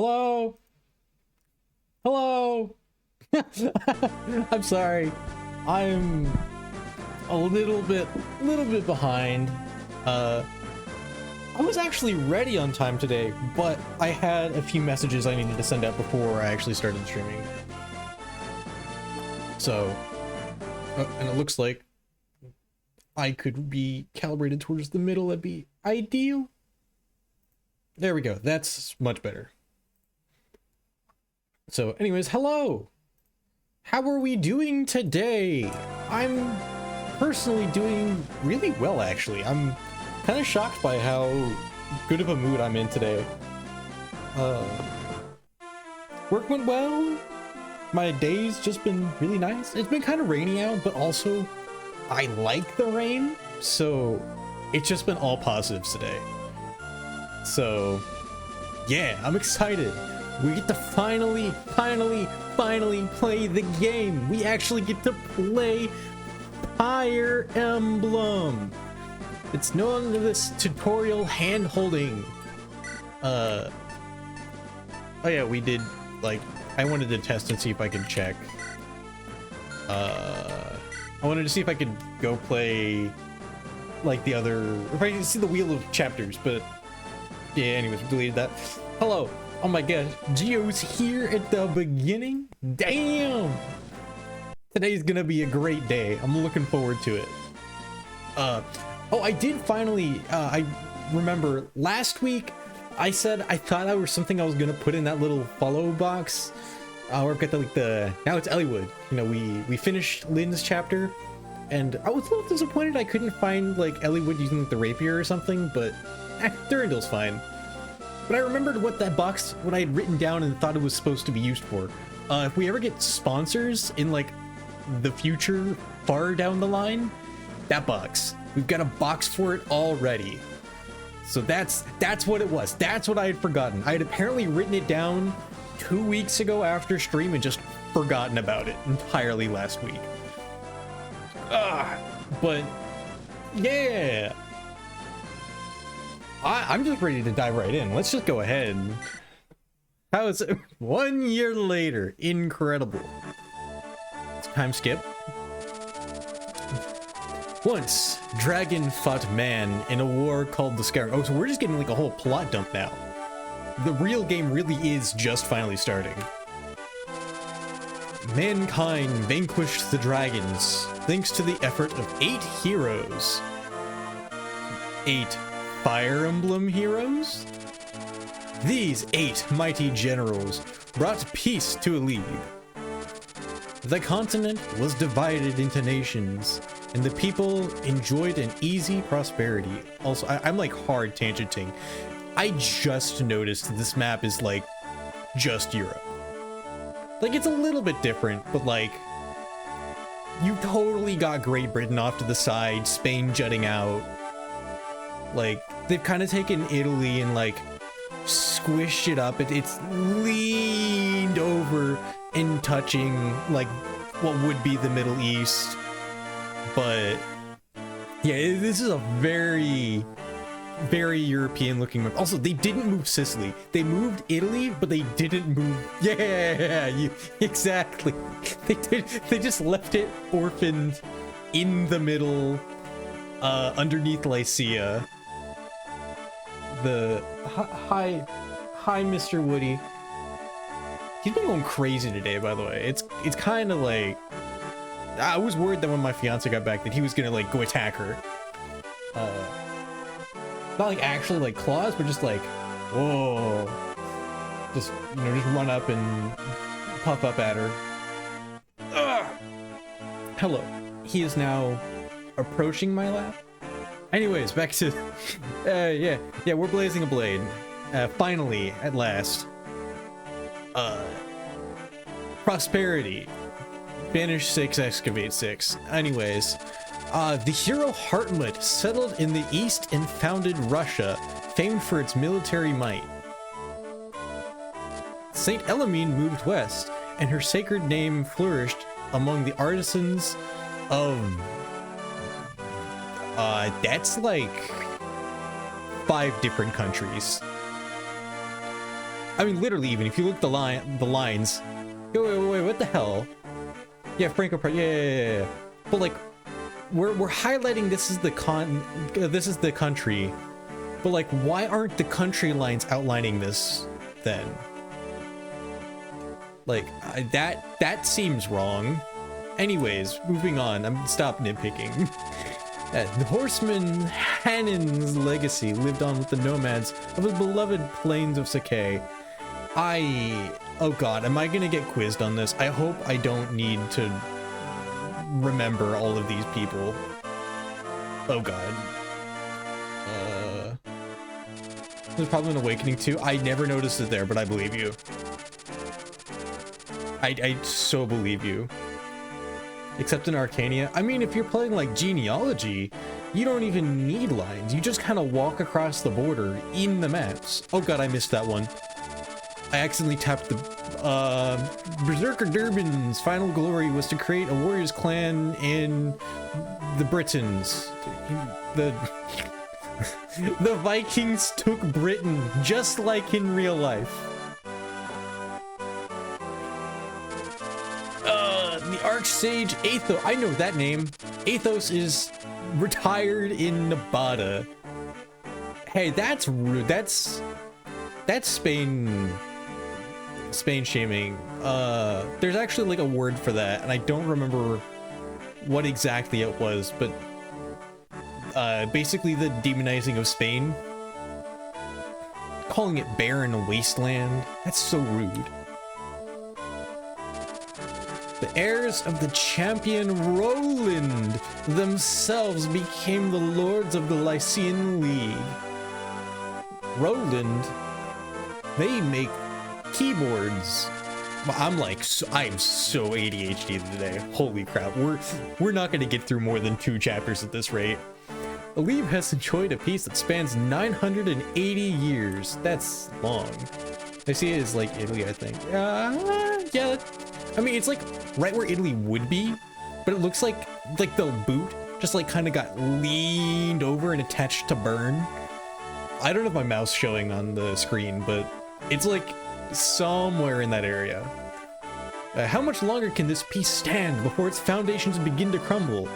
Hello? Hello? I'm sorry. I'm a little bit behind. I was actually ready on time today, but I had a few messages I needed to send out before I actually started streaming. So, and it looks like I could be calibrated towards the middle. That'd be ideal. There we go. That's much better. So anyways, hello. How are we doing today? I'm personally doing really well, actually. I'm kind of shocked by how good of a mood I'm in today. Work went well. My day's just been really nice. It's been kind of rainy out, but also I like the rain, so it's just been all positives today. So yeah, I'm excited. We get to finally play the game. We actually get to play Fire Emblem. It's no longer this tutorial hand holding. Oh yeah, we did, like, I wanted to test and see if I could check. I wanted to see if I could go play, like, the other, if I could see the wheel of chapters, but yeah, anyways, we deleted that. Hello. Oh my gosh, Gio's here at the beginning? Damn! Today's gonna be a great day. I'm looking forward to it. Oh, I did finally, I remember last week I said I thought that was something I was gonna put in that little follow box. Where I've got now it's Elliewood. You know, we finished Lynn's chapter, and I was a little disappointed I couldn't find, like, Elliewood using the rapier or something, but Durandal's fine. But I remembered what I had written down and thought it was supposed to be used for. If we ever get sponsors in, like, the future, far down the line, that box. We've got a box for it already. So that's what it was. That's what I had forgotten. I had apparently written it down 2 weeks ago after stream and just forgotten about it entirely last week. But yeah. I'm just ready to dive right in. Let's just go ahead. How is it? 1 year later. Incredible. Time skip. Once, dragon fought man in a war called the Sky. Oh, so we're just getting like a whole plot dump now. The real game really is just finally starting. Mankind vanquished the dragons thanks to the effort of 8 heroes. 8 Fire Emblem heroes? These 8 mighty generals brought peace to Alib. The continent was divided into nations, and the people enjoyed an easy prosperity. Also, I'm like hard tangenting. I just noticed this map is like just Europe. Like, it's a little bit different, but like, you totally got Great Britain off to the side, Spain jutting out. Like, they've kind of taken Italy and like squished it up. It's leaned over and touching like what would be the Middle East. But yeah, this is a very European looking map. Also, they didn't move Sicily. They moved Italy, but they didn't move. Yeah, exactly. They just left it orphaned in the middle, underneath Lycia. The hi, Mr. Woody. He's been going crazy today, by the way. It's kind of like, I was worried that when my fiance got back that he was gonna like go attack her. Not like actually like claws, but just like, whoa, just, you know, just run up and puff up at her. Hello. He is now approaching my lap. Anyways, back to yeah, we're blazing a blade. Finally, at last. Prosperity. Banish 6, excavate 6. Anyways, the hero Hartmut settled in the east and founded Russia, famed for its military might. Saint Elamine moved west, and her sacred name flourished among the artisans of that's like 5 different countries. I mean, literally, even if you look at the lines. Wait, what the hell? Yeah, Franco Park. Yeah. But like, we're highlighting this is the country. But like, why aren't the country lines outlining this then? Like, that seems wrong. Anyways, moving on. Stop nitpicking. The horseman Hanan's legacy lived on with the nomads of the beloved plains of Sakai. Oh god, am I gonna get quizzed on this? I hope I don't need to remember all of these people. Oh god. There's probably an awakening too. I never noticed it there, but I believe you. I so believe you. Except in Arcania. I mean, if you're playing like genealogy, you don't even need lines. You just kind of walk across the border in the maps. Oh god, I missed that one. I accidentally tapped the... Berserker Durban's final glory was to create a warriors clan in the Britons. The Vikings took Britain, just like in real life. The Archsage Athos. I know that name. Athos is retired in Nevada. Hey, that's rude. That's Spain shaming. There's actually like a word for that, and I don't remember what exactly it was, but basically the demonizing of Spain. Calling it barren wasteland. That's so rude. The heirs of the champion Roland themselves became the lords of the Lycian League. Roland, they make keyboards. I'm so ADHD today. Holy crap. We're not going to get through more than 2 chapters at this rate. Alib has enjoyed a peace that spans 980 years. That's long. I see it as like Italy, I think. Yeah. I mean, it's like right where Italy would be, but it looks like the boot just like kind of got leaned over and attached to Bern. I don't have my mouse showing on the screen, but it's like somewhere in that area. How much longer can this piece stand before its foundations begin to crumble?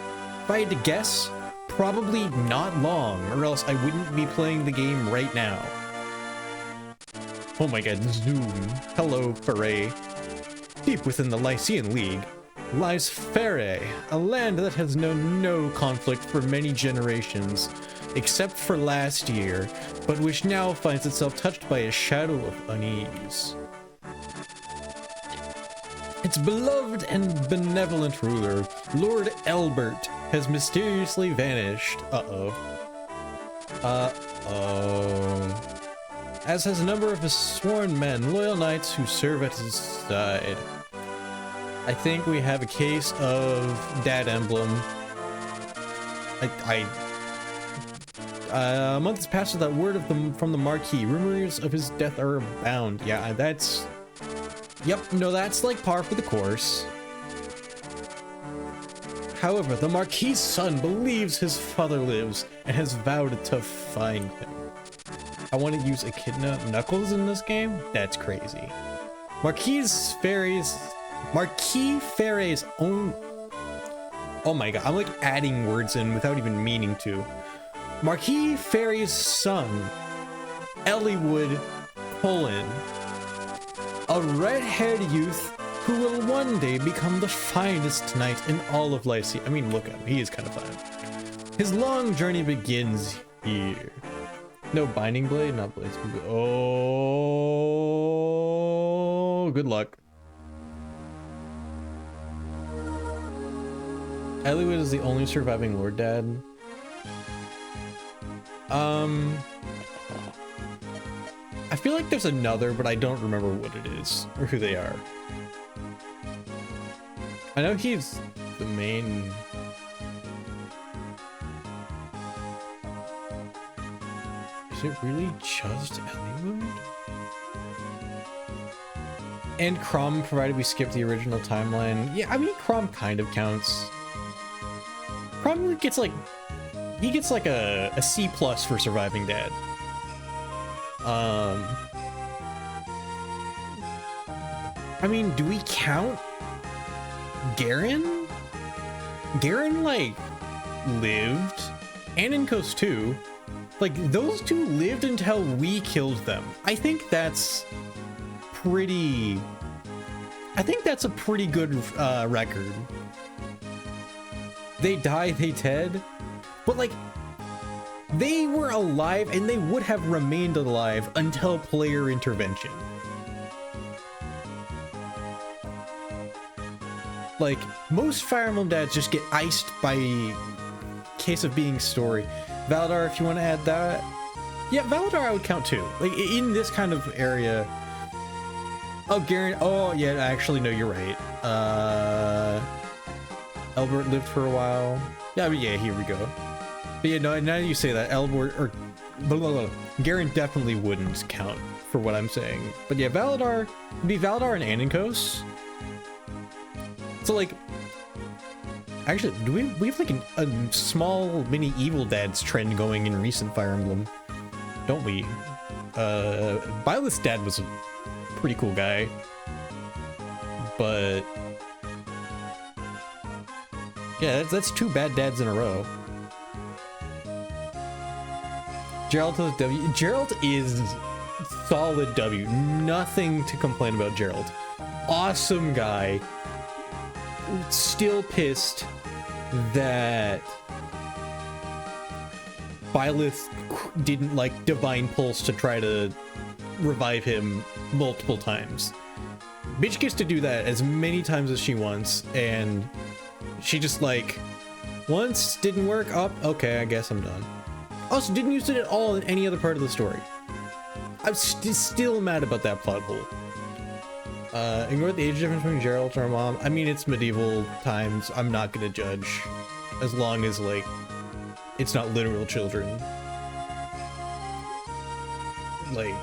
If I had to guess, probably not long, or else I wouldn't be playing the game right now. Oh my god, zoom. Hello, Foray. Deep within the Lycian League lies Fere, a land that has known no conflict for many generations, except for last year, but which now finds itself touched by a shadow of unease. Its beloved and benevolent ruler, Lord Elbert, has mysteriously vanished. As has a number of his sworn men, loyal knights who serve at his side. I think we have a case of Dad Emblem. A month has passed without word from the Marquis. Rumors of his death are abound. Yeah, that's... Yep, no, that's like par for the course. However, the Marquis' son believes his father lives and has vowed to find him. I want to use Echidna Knuckles in this game? That's crazy. Marquis Ferre's own... Oh my god, I'm like adding words in without even meaning to. Marquis Ferre's son, Elliewood Cullen, a red-haired youth who will one day become the finest knight in all of Lycia. I mean, look at him, he is kind of fine. His long journey begins here. No binding blade, not blades. Oh, good luck. Elliewood is the only surviving Lord Dad. I feel like there's another, but I don't remember what it is or who they are. I know he's the main... Is it really just Elliewood? And Crom, provided we skip the original timeline. Yeah, I mean, Crom kind of counts. Crom gets like... He gets like a C+ for surviving Dad. I mean, do we count Garen? Garen, like, lived, and Inkos too. Like, those two lived until we killed them. I think that's pretty... I think that's a pretty good record. They die, they dead. But, like, they were alive, and they would have remained alive until player intervention. Like, most Fire Emblem dads just get iced by case of being story. Valadar, if you want to add that. Yeah, Valadar I would count too. Like, in this kind of area. Oh, Garen. Oh, yeah, actually, no, you're right. Elbert lived for a while. Yeah, but yeah, here we go. But yeah, no, now you say that, Elbert, or... Blah, blah, blah. Garen definitely wouldn't count for what I'm saying. But yeah, Valadar would be Valadar and Aninkos. So, like... Actually, do we have like a small mini Evil Dads trend going in recent Fire Emblem? Don't we? Byleth's dad was a pretty cool guy. But... yeah, that's two bad dads in a row. Geralt is W. Geralt is solid W. Nothing to complain about Geralt. Awesome guy. Still pissed that Byleth didn't like Divine Pulse to try to revive him multiple times. Bitch gets to do that as many times as she wants, and she just like, once didn't work, up, okay, I guess I'm done. Also, didn't use it at all in any other part of the story. I'm still mad about that plot hole. Ignore the age difference between Geralt and her mom. I mean, it's medieval times. I'm not gonna judge. As long as, like, it's not literal children. Like,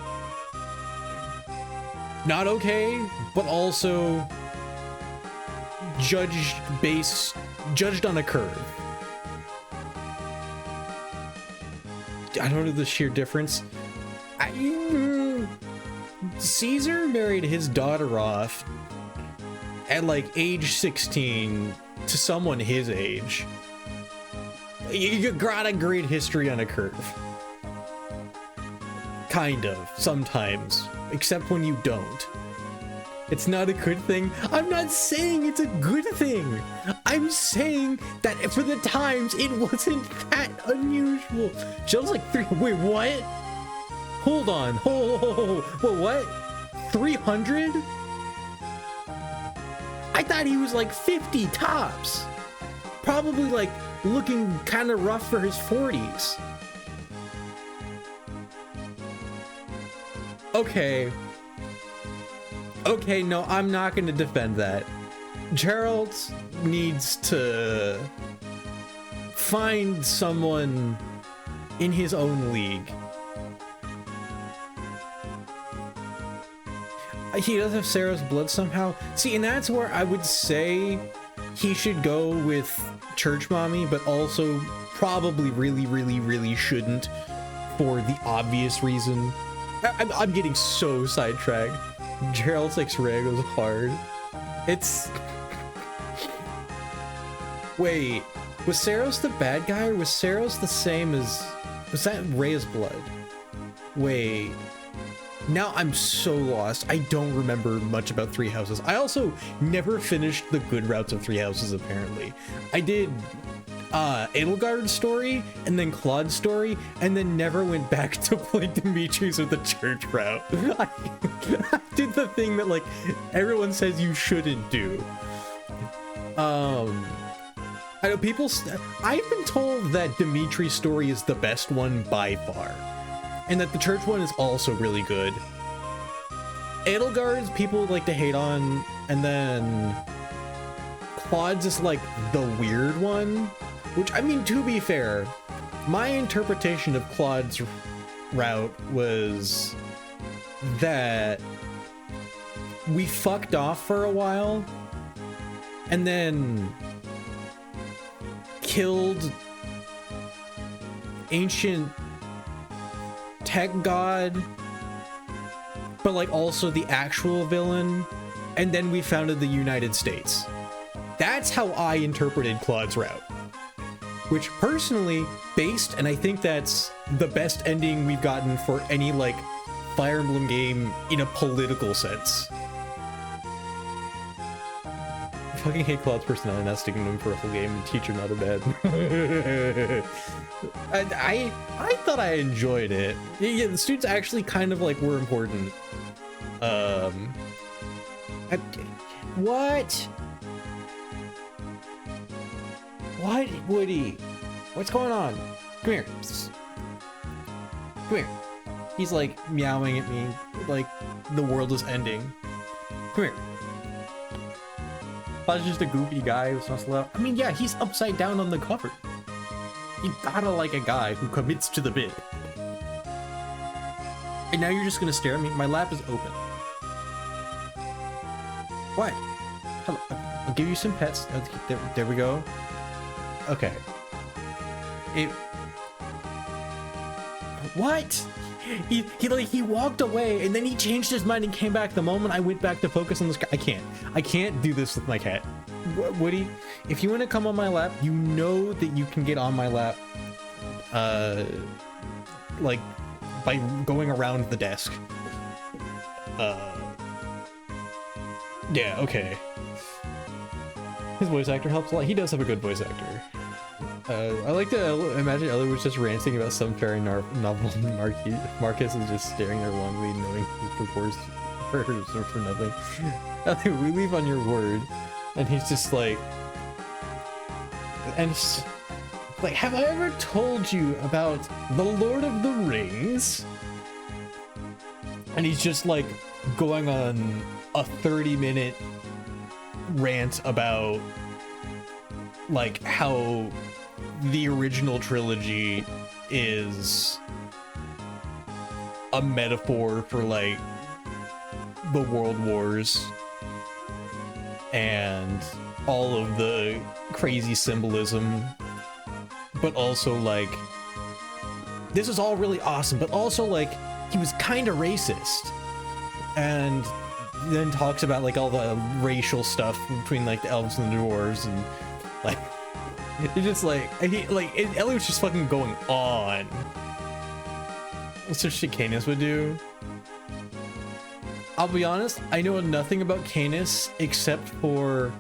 not okay, but also judged on a curve. I don't know the sheer difference. Caesar married his daughter off at like age 16 to someone his age. You got a great history on a curve. Kind of, sometimes. Except when you don't. It's not a good thing. I'm not saying it's a good thing. I'm saying that for the times, it wasn't that unusual. Jill's like 3. Wait, what? Hold on. What? 300? I thought he was like 50 tops. Probably like looking kind of rough for his 40s. Okay, no, I'm not going to defend that. Gerald needs to find someone in his own league. He does have Sarah's blood somehow. See, and that's where I would say he should go with Church Mommy, but also probably really shouldn't for the obvious reason. I'm getting so sidetracked. Gerald's X-Ray goes hard. It's... Wait, was Saros the bad guy, or was Saros the same as... Was that Rhea's blood? Wait... Now I'm so lost. I don't remember much about Three Houses. I also never finished the good routes of Three Houses, apparently. I did Edelgard's story, and then Claude's story, and then never went back to play Dimitri's with the church route. I did the thing that, like, everyone says you shouldn't do. I know people... I've been told that Dimitri's story is the best one by far. And that the church one is also really good. Edelgard's people like to hate on, and then Claude's is like the weird one, which, I mean, to be fair, my interpretation of Claude's route was that we fucked off for a while and then killed ancient tech god, but like also the actual villain, and then we founded the United States. That's how I interpreted Claude's route. Which personally, based, and I think that's the best ending we've gotten for any, like, Fire Emblem game in a political sense. I fucking hate Claude's personality, not sticking to him for a whole game, and teacher not a bad. I thought I enjoyed it. Yeah, the students actually kind of, like, were important. What? What, Woody? What's going on? Come here. Come here. He's like meowing at me like the world is ending. Come here. I was just a goofy guy who's not allowed. I mean, yeah, he's upside down on the cover. You gotta like a guy who commits to the bit. And now you're just gonna stare at me? My lap is open. What? Hello. I'll give you some pets. There we go. Okay. What? He walked away and then he changed his mind and came back the moment I went back to focus on the sky. I can't do this with my cat. Woody, if you want to come on my lap, you know that you can get on my lap, like by going around the desk. Yeah, okay. His voice actor helps a lot. He does have a good voice actor. I like to imagine Ellie was just ranting about some fairy novel and Marcus is just staring there longly, knowing he proposed for nothing. Ellie, we leave on your word. And he's just like... And it's like, have I ever told you about the Lord of the Rings? And he's just like going on a 30-minute rant about like how the original trilogy is a metaphor for like the world wars and all of the crazy symbolism, but also like this is all really awesome, but also like he was kind of racist, and then talks about like all the racial stuff between like the elves and the dwarves, and like it's just like Ellie was just fucking going on. That's what shit Canis would do. I'll be honest, I know nothing about Canis except for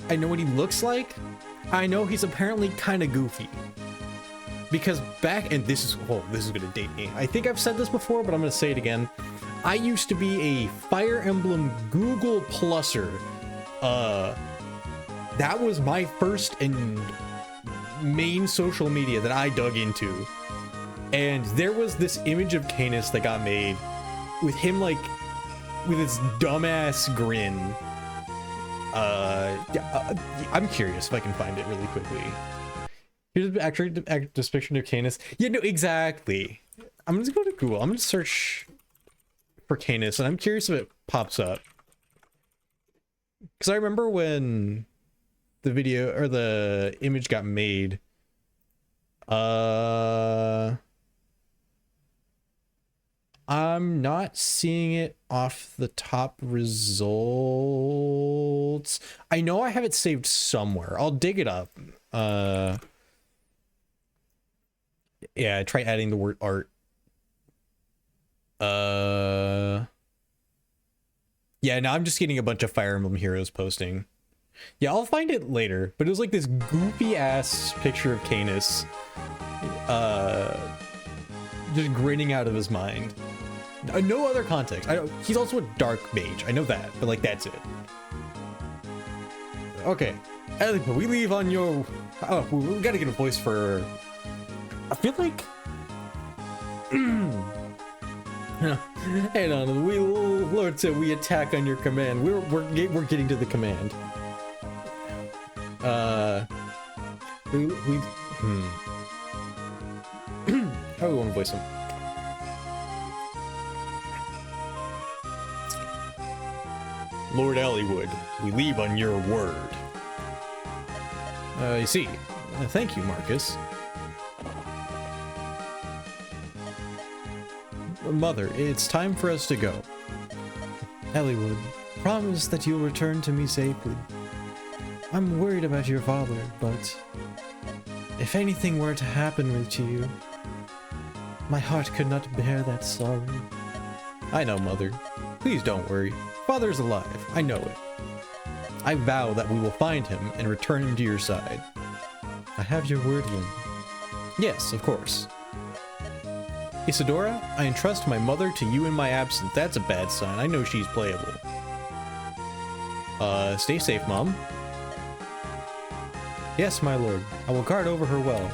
I know what he looks like. I know he's apparently kind of goofy. Because back, and this is gonna date me. I think I've said this before, but I'm gonna say it again. I used to be a Fire Emblem Google Pluser. That was my first and main social media that I dug into. And there was this image of Canis that got made with him like with his dumbass grin. I'm curious if I can find it really quickly. Here's actually this depiction of Canis. Yeah, no, exactly. I'm gonna go to Google. I'm gonna search for Canis, and I'm curious if it pops up. Because I remember when the video or the image got made. I'm not seeing it off the top results. I know I have it saved somewhere. I'll dig it up. Yeah, try adding the word art. Yeah, now I'm just getting a bunch of Fire Emblem Heroes posting. Yeah, I'll find it later, but it was like this goofy ass picture of Canis, just grinning out of his mind. No other context. He's also a dark mage. I know that, but like that's it. Okay, Ellie, we leave on your. Oh, we gotta get a voice for. I feel like. Hang on, Lord said we attack on your command. We're getting to the command. How do we want to voice him? Lord Elliewood, we leave on your word. I see. Thank you, Marcus. Mother, it's time for us to go. Elliewood, Promise that you'll return to me safely. I'm worried about your father, but if anything were to happen to you, my heart could not bear that sorrow. I know, Mother. Please don't worry. Father's alive. I know it. I vow that we will find him and return him to your side. I have your word, Lynn. Yes, of course. Isadora, I entrust my mother to you in my absence. That's a bad sign. I know she's playable. Stay safe, Mom. Yes, my lord. I will guard over her well.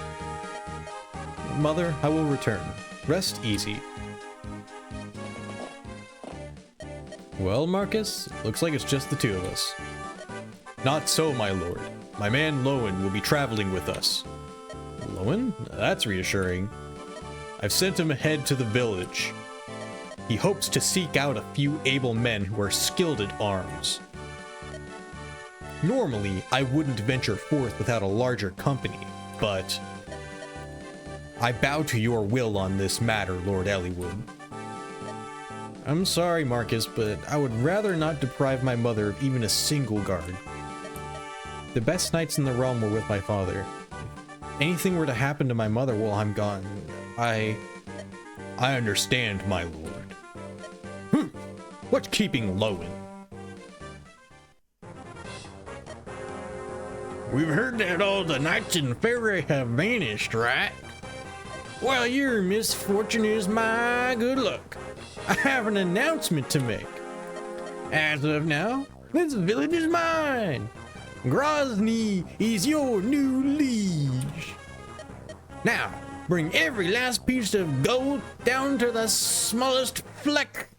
Mother, I will return. Rest easy. Well, Marcus, looks like it's just the two of us. Not so, my lord. My man Lowen will be traveling with us. Lowen? That's reassuring. I've sent him ahead to the village. He hopes to seek out a few able men who are skilled at arms. Normally, I wouldn't venture forth without a larger company, but I bow to your will on this matter, Lord Elliewood. I'm sorry, Marcus, but I would rather not deprive my mother of even a single guard. The best knights in the realm were with my father. If anything were to happen to my mother while I'm gone, I understand, my lord. What's keeping Lowen? We've heard that all the knights in Fairy have vanished, right? Well, your misfortune is my good luck. I have an announcement to make. As of now, this village is mine. Grozny is your new liege. Now, bring every last piece of gold down to the smallest fleck.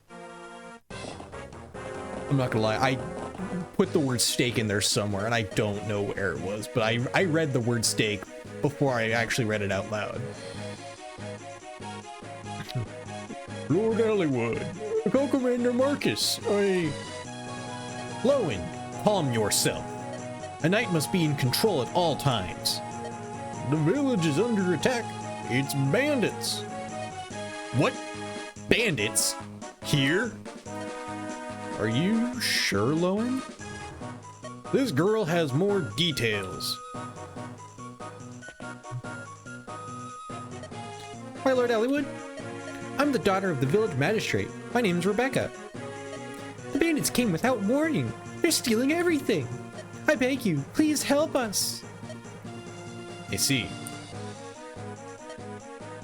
I'm not gonna lie, I put the word steak in there somewhere, and I don't know where it was, but I read the word steak before I actually read it out loud. Lord Elliewood, Co-Commander Marcus, Lowen, calm yourself. A knight must be in control at all times. The village is under attack. It's bandits. What? Bandits? Here? Are you sure, Lowen? This girl has more details. My Lord Elliewood, I'm the daughter of the village magistrate. My name's Rebecca. The bandits came without warning. They're stealing everything. I beg you, please help us. I see.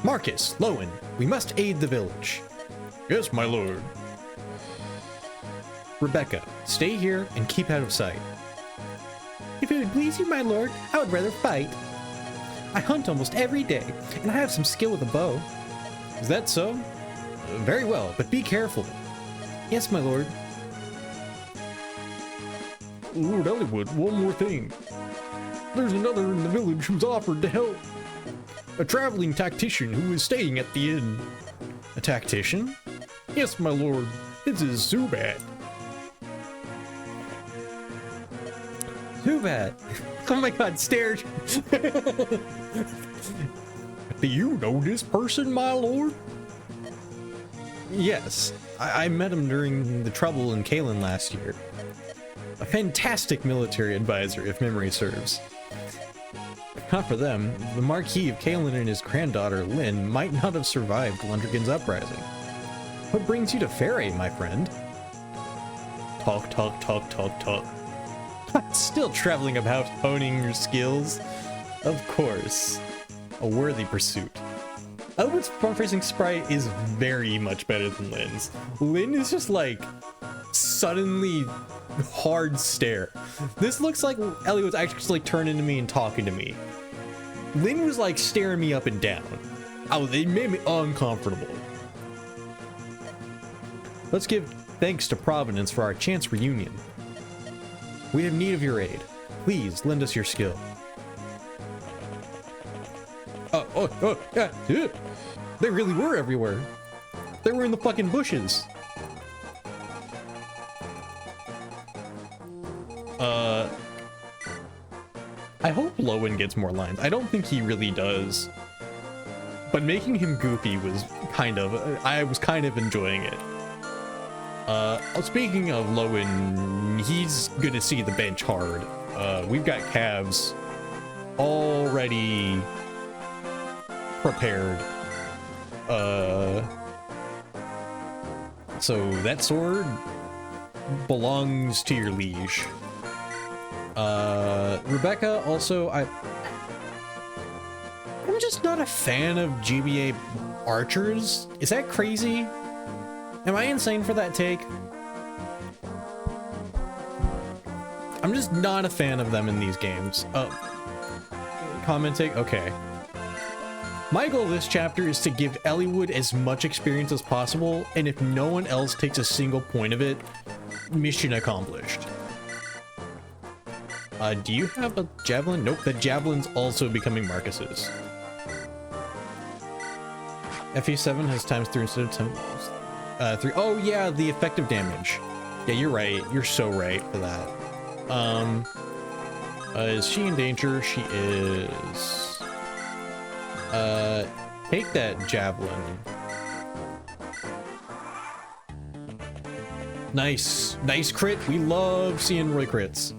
Marcus, Lowen, we must aid the village. Yes, my lord. Rebecca, stay here and keep out of sight. If it would please you, my lord, I would rather fight. I hunt almost every day, and I have some skill with a bow. Is that so? Very well, but be careful. Yes, my lord. Lord Elliewood, one more thing. There's another in the village who's offered to help. A traveling tactician who is staying at the inn. A tactician? Yes, my lord. This is Tsubatt. Tsubatt! Oh my god, stare! Do you know this person, my lord? Yes, I met him during the trouble in Kalen last year. A fantastic military advisor, if memory serves. If not for them, the Marquis of Kalen and his granddaughter, Lynn, might not have survived Lundrigan's uprising. What brings you to Faerie, my friend? Talk, talk, talk, talk, talk. Still traveling about honing your skills? Of course. A worthy pursuit. Elwood's front-facing sprite is very much better than Lynn's. Lynn is just like suddenly hard stare. This looks like Elliott's actually like turning to me and talking to me. Lynn was like staring me up and down. Oh, it made me uncomfortable. Let's give thanks to Providence for our chance reunion. We have need of your aid. Please lend us your skill. Yeah. They really were everywhere. They were in the fucking bushes. I hope Lowen gets more lines. I don't think he really does. But making him goofy was I was kind of enjoying it. Speaking of Lowen, he's gonna see the bench hard. We've got calves already prepared. So that sword belongs to your liege. Rebecca, also, I'm just not a fan of GBA archers. Is that crazy? Am I insane for that take? I'm just not a fan of them in these games. Commenting? Okay. My goal this chapter is to give Elliewood as much experience as possible, and if no one else takes a single point of it, mission accomplished. Do you have a javelin? Nope, the javelin's also becoming Marcus's. FE7 has times 3 instead of 10. 3. Oh yeah, the effective damage. Yeah, you're right. You're so right for that. Is she in danger? She is. Take that javelin. Nice. Nice crit. We love seeing Roy crits.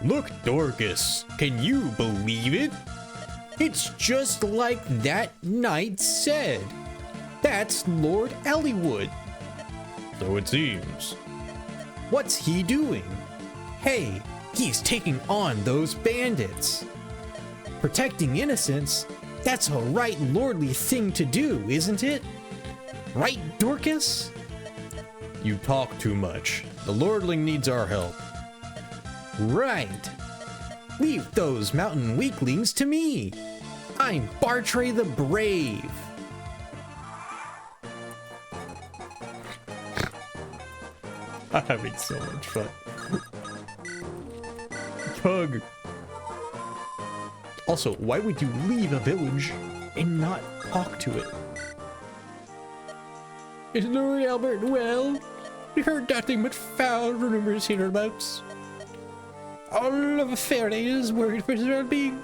Look, Dorcas, can you believe it? It's just like that knight said. That's Lord Elliewood. So it seems. What's he doing? Hey, he's taking on those bandits. Protecting innocents? That's a right lordly thing to do, isn't it? Right, Dorcas? You talk too much. The lordling needs our help. Right. Leave those mountain weaklings to me. I'm Bartray the Brave. I'm having so much fun. Tug. Also, why would you leave a village and not talk to it? Is Lord Albert well? We heard nothing but foul rumors hereabouts. All of Faraday is worried for his well-being.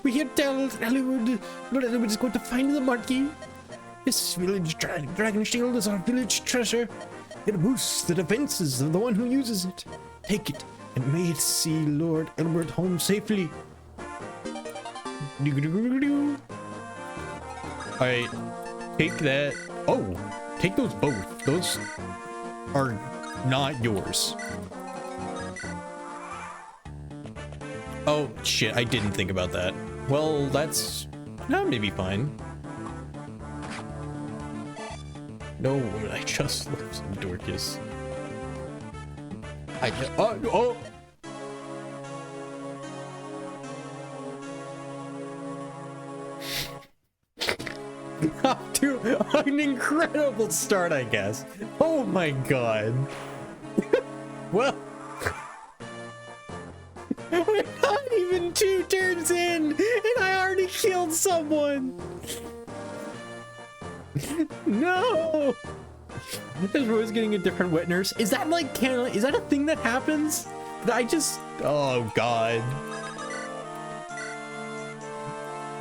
We hear tell Lord Elliewood is going to find the Marquis. This village dragon shield is our village treasure. It boosts the defenses of the one who uses it. Take it, and may it see Lord Albert home safely. Alright, take that. Oh, take those both. Those are not yours. Oh, shit, I didn't think about that. Well, that's... that may be fine. No, I just love some Dorcas. I just... oh! Off to an incredible start, I guess. Oh my god. Well... we're not even 2 turns in, and I already killed someone! No! This Roy's getting a different witness. Is that like canon? Is that a thing that happens? I just... oh god.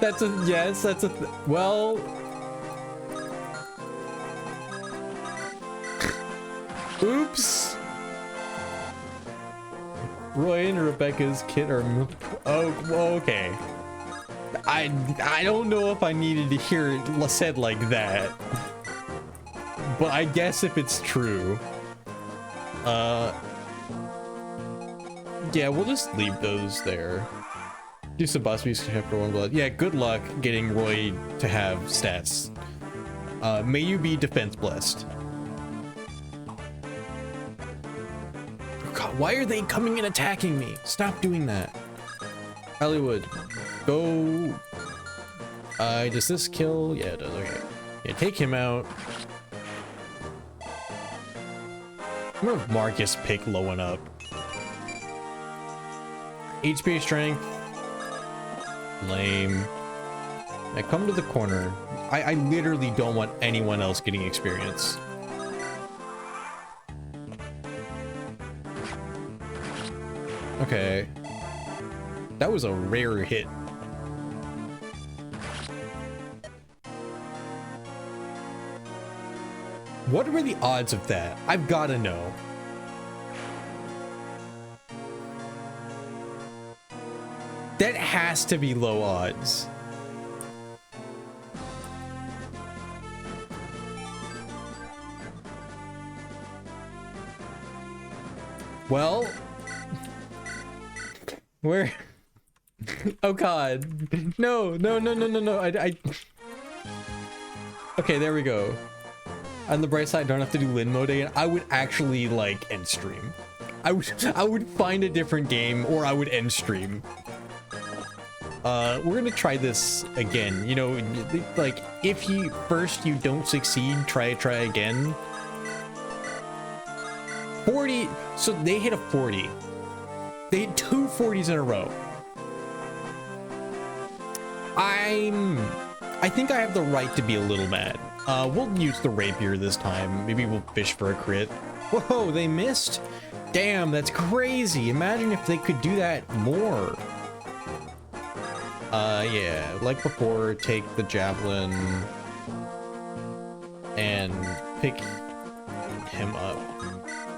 That's a... yes, that's a... well... oops! Roy and Rebecca's kid are... oh, okay. I don't know if I needed to hear it said like that. But I guess if it's true. Yeah, we'll just leave those there. Do some boss beats to have for 1 blood. Yeah, good luck getting Roy to have stats. May you be defense blessed. God, why are they coming and attacking me? Stop doing that. Elliewood, go. Does this kill? Yeah, it does. Okay. Yeah, take him out. I'm gonna have Marcus pick Lowen up. HP strength. Lame. I come to the corner. I literally don't want anyone else getting experience. Okay. That was a rare hit. What were the odds of that? I've got to know. That has to be low odds. Well, where? Oh God! No! No! No! No! No! No! Okay, there we go. On the bright side, I don't have to do Lin mode again. I would actually like end stream. I would find a different game, or I would end stream. We're gonna try this again. You know, like if you don't succeed, try again. 40. So they hit a 40. They hit 2 40s in a row. I think I have the right to be a little mad. We'll use the rapier this time. Maybe we'll fish for a crit. Whoa, they missed. Damn, that's crazy. Imagine if they could do that more. Yeah, like before, take the javelin and pick him up.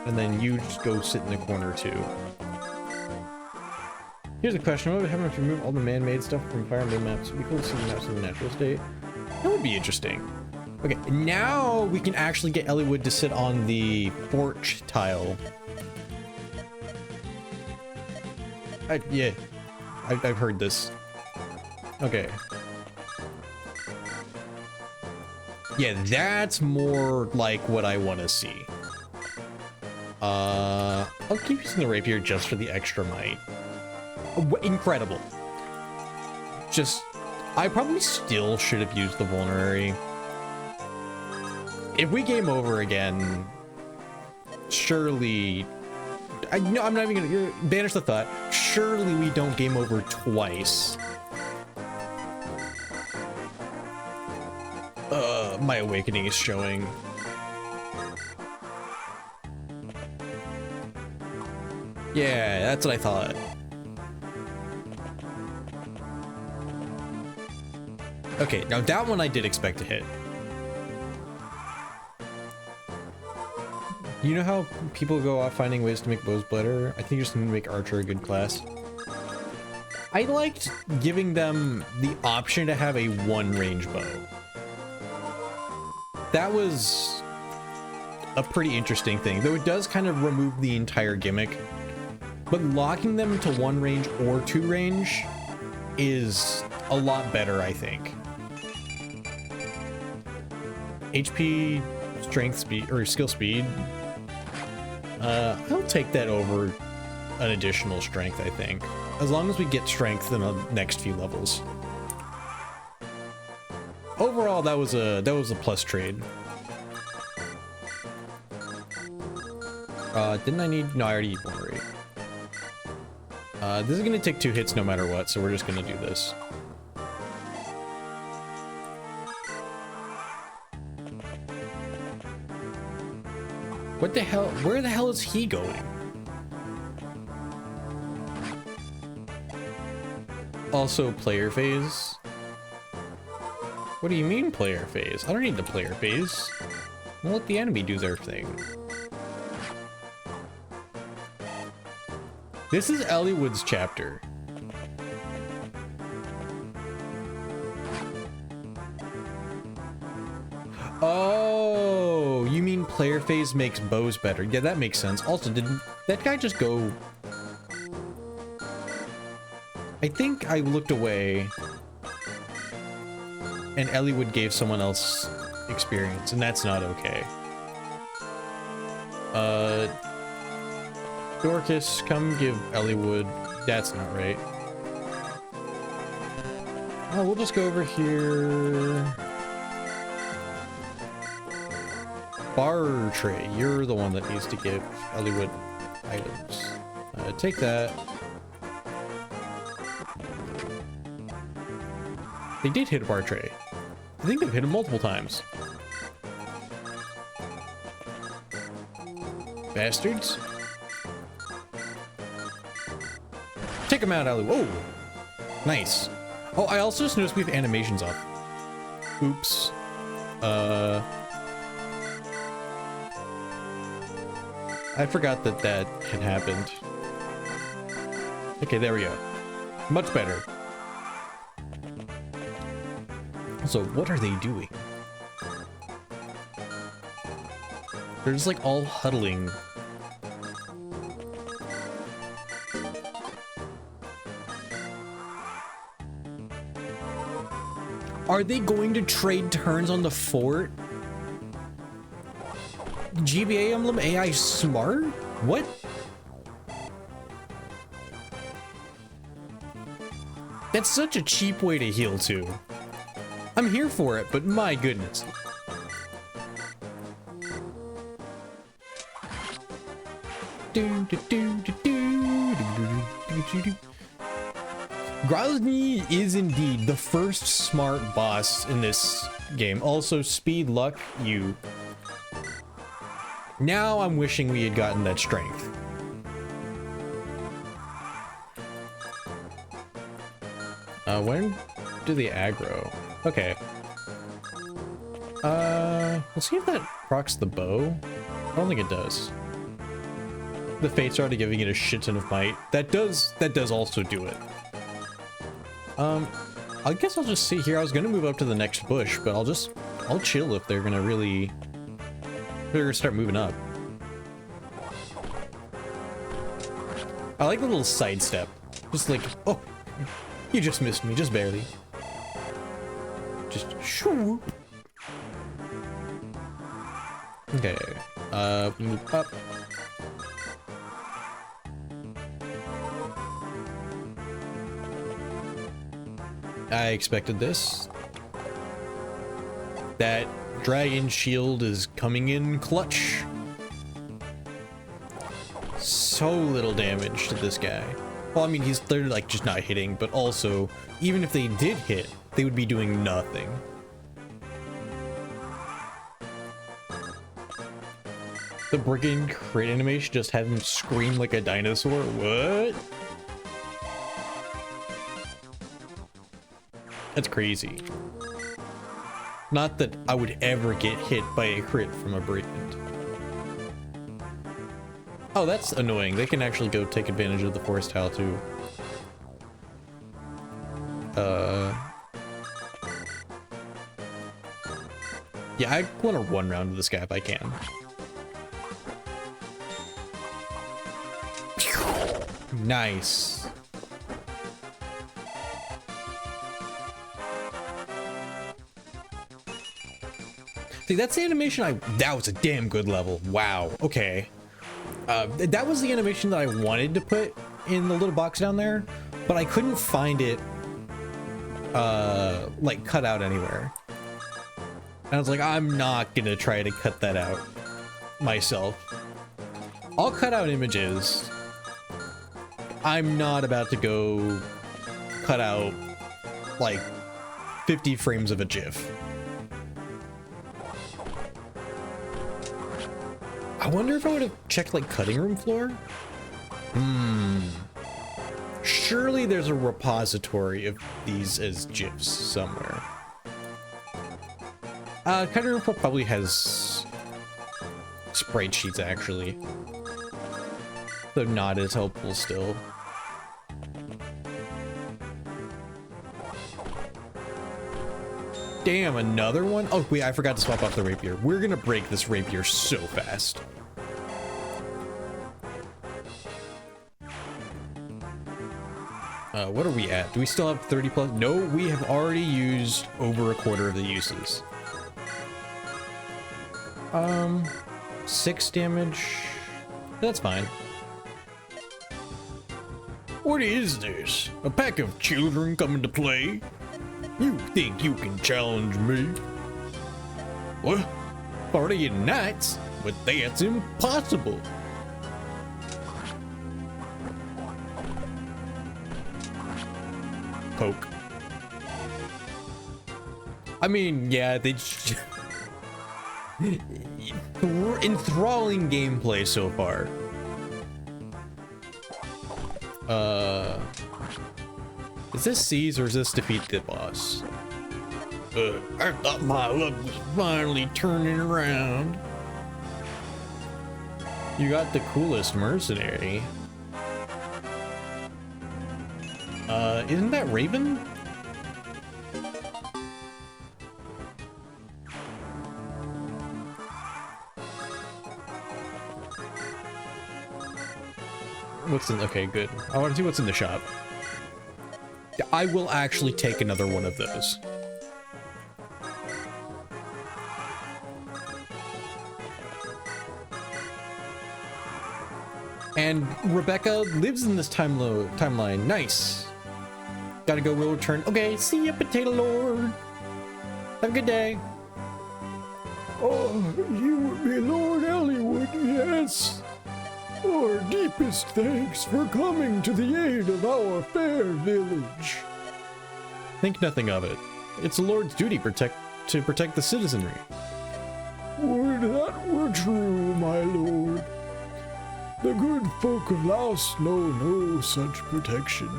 And then you just go sit in the corner too. Here's a question. What would happen if you remove all the man-made stuff from Fire Emblem maps? It'd be cool to see the maps in the natural state. That would be interesting. Okay, now we can actually get Eliwood to sit on the porch tile. Yeah, I've heard this. Okay. Yeah, that's more like what I want to see. I'll keep using the rapier just for the extra might. Incredible. Just, I probably still should have used the vulnerary. If we game over again, surely, no, I'm not even gonna banish the thought. Surely we don't game over twice. My awakening is showing. Yeah, that's what I thought. Okay, now that one I did expect to hit. You know how people go off finding ways to make bows better? I think you just need to make Archer a good class. I liked giving them the option to have a one-range bow. That was a pretty interesting thing, though it does kind of remove the entire gimmick. But locking them to one range or two range is a lot better, I think. HP, strength, speed, or skill speed. I'll take that over an additional strength, I think. As long as we get strength in the next few levels. Overall, that was a plus trade. Didn't I need? No, I already need one rate. This is gonna take 2 hits no matter what, so we're just gonna do this. What the hell? Where the hell is he going? Also, player phase. What do you mean player phase? I don't need the player phase. I'll let the enemy do their thing. This is Eliwood's chapter. Oh, you mean player phase makes bows better. Yeah, that makes sense. Also, did that guy just go? I think I looked away and Eliwood gave someone else experience, and that's not okay. Dorcas, come give Eliwood. That's not right. Oh, we'll just go over here. Bar tray, you're the one that needs to give Eliwood items. Take that. They did hit a bar tray. I think they've hit him multiple times. Bastards. Check him out, Ali. Whoa! Nice. Oh, I also just noticed we have animations off. Oops. I forgot that that had happened. Okay, there we go. Much better. So, what are they doing? They're just like all huddling. Are they going to trade turns on the fort? GBA Emblem AI smart? What? That's such a cheap way to heal too. I'm here for it, but my goodness. Grozny is indeed the first smart boss in this game. Also, speed, luck, you. Now I'm wishing we had gotten that strength. When do they aggro? Okay. Let's see if that procs the bow. I don't think it does. The Fate's already giving it a shit ton of might. That does also do it. I guess I'll just sit here. I was gonna move up to the next bush, but I'll chill if they're gonna start moving up. I like the little sidestep. Just like, oh, you just missed me, just barely. Just shoo. Okay, move up. I expected this. That dragon shield is coming in clutch. So little damage to this guy. Well, I mean, they're like just not hitting, but also, even if they did hit, they would be doing nothing. The brigand crit animation just had him scream like a dinosaur. What? That's crazy. Not that I would ever get hit by a crit from a brigand. Oh, that's annoying. They can actually go take advantage of the forest tile too. Yeah, I want to run around to this guy if I can. Nice. See, that's the animation that was a damn good level. Wow. Okay. That was the animation that I wanted to put in the little box down there, but I couldn't find it, like cut out anywhere. And I was like, I'm not gonna try to cut that out myself. I'll cut out images. I'm not about to go cut out like 50 frames of a GIF. I wonder if I would have checked like cutting room floor. Surely there's a repository of these as GIFs somewhere. Cutting room floor probably has sprite sheets actually, though not as helpful still. Damn, another one? Oh, wait, I forgot to swap off the rapier. We're gonna break this rapier so fast. What are we at? Do we still have 30 plus? No, we have already used over a quarter of the uses. 6 damage. That's fine. What is this? A pack of children coming to play? You think you can challenge me? What? Party at nights? But that's impossible. Poke. I mean, yeah, they enthralling gameplay so far. Is this seize or is this defeat the boss? I thought my luck was finally turning around. You got the coolest mercenary. Isn't that Raven? What's in, okay, good. I want to see what's in the shop. I will actually take another one of those. And Rebecca lives in this timeline. Nice. Gotta go, we'll return. Okay, see ya, Potato Lord. Have a good day. Oh, you would be Lord Elliowood, yes. Our deepest thanks for coming to the aid of our fair village. Think nothing of it. It's the Lord's duty to protect the citizenry. Would that were true, my lord. The good folk of Laos know no such protection.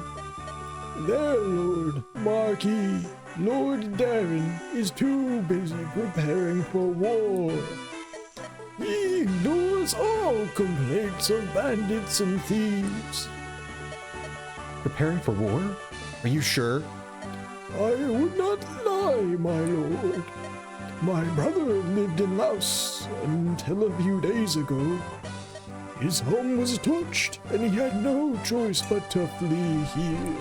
Their lord, Marquis, Lord Darren, is too busy preparing for war. He ignores all complaints of bandits and thieves. Preparing for war? Are you sure? I would not lie, my lord. My brother lived in Laos until a few days ago. His home was torched, and he had no choice but to flee here.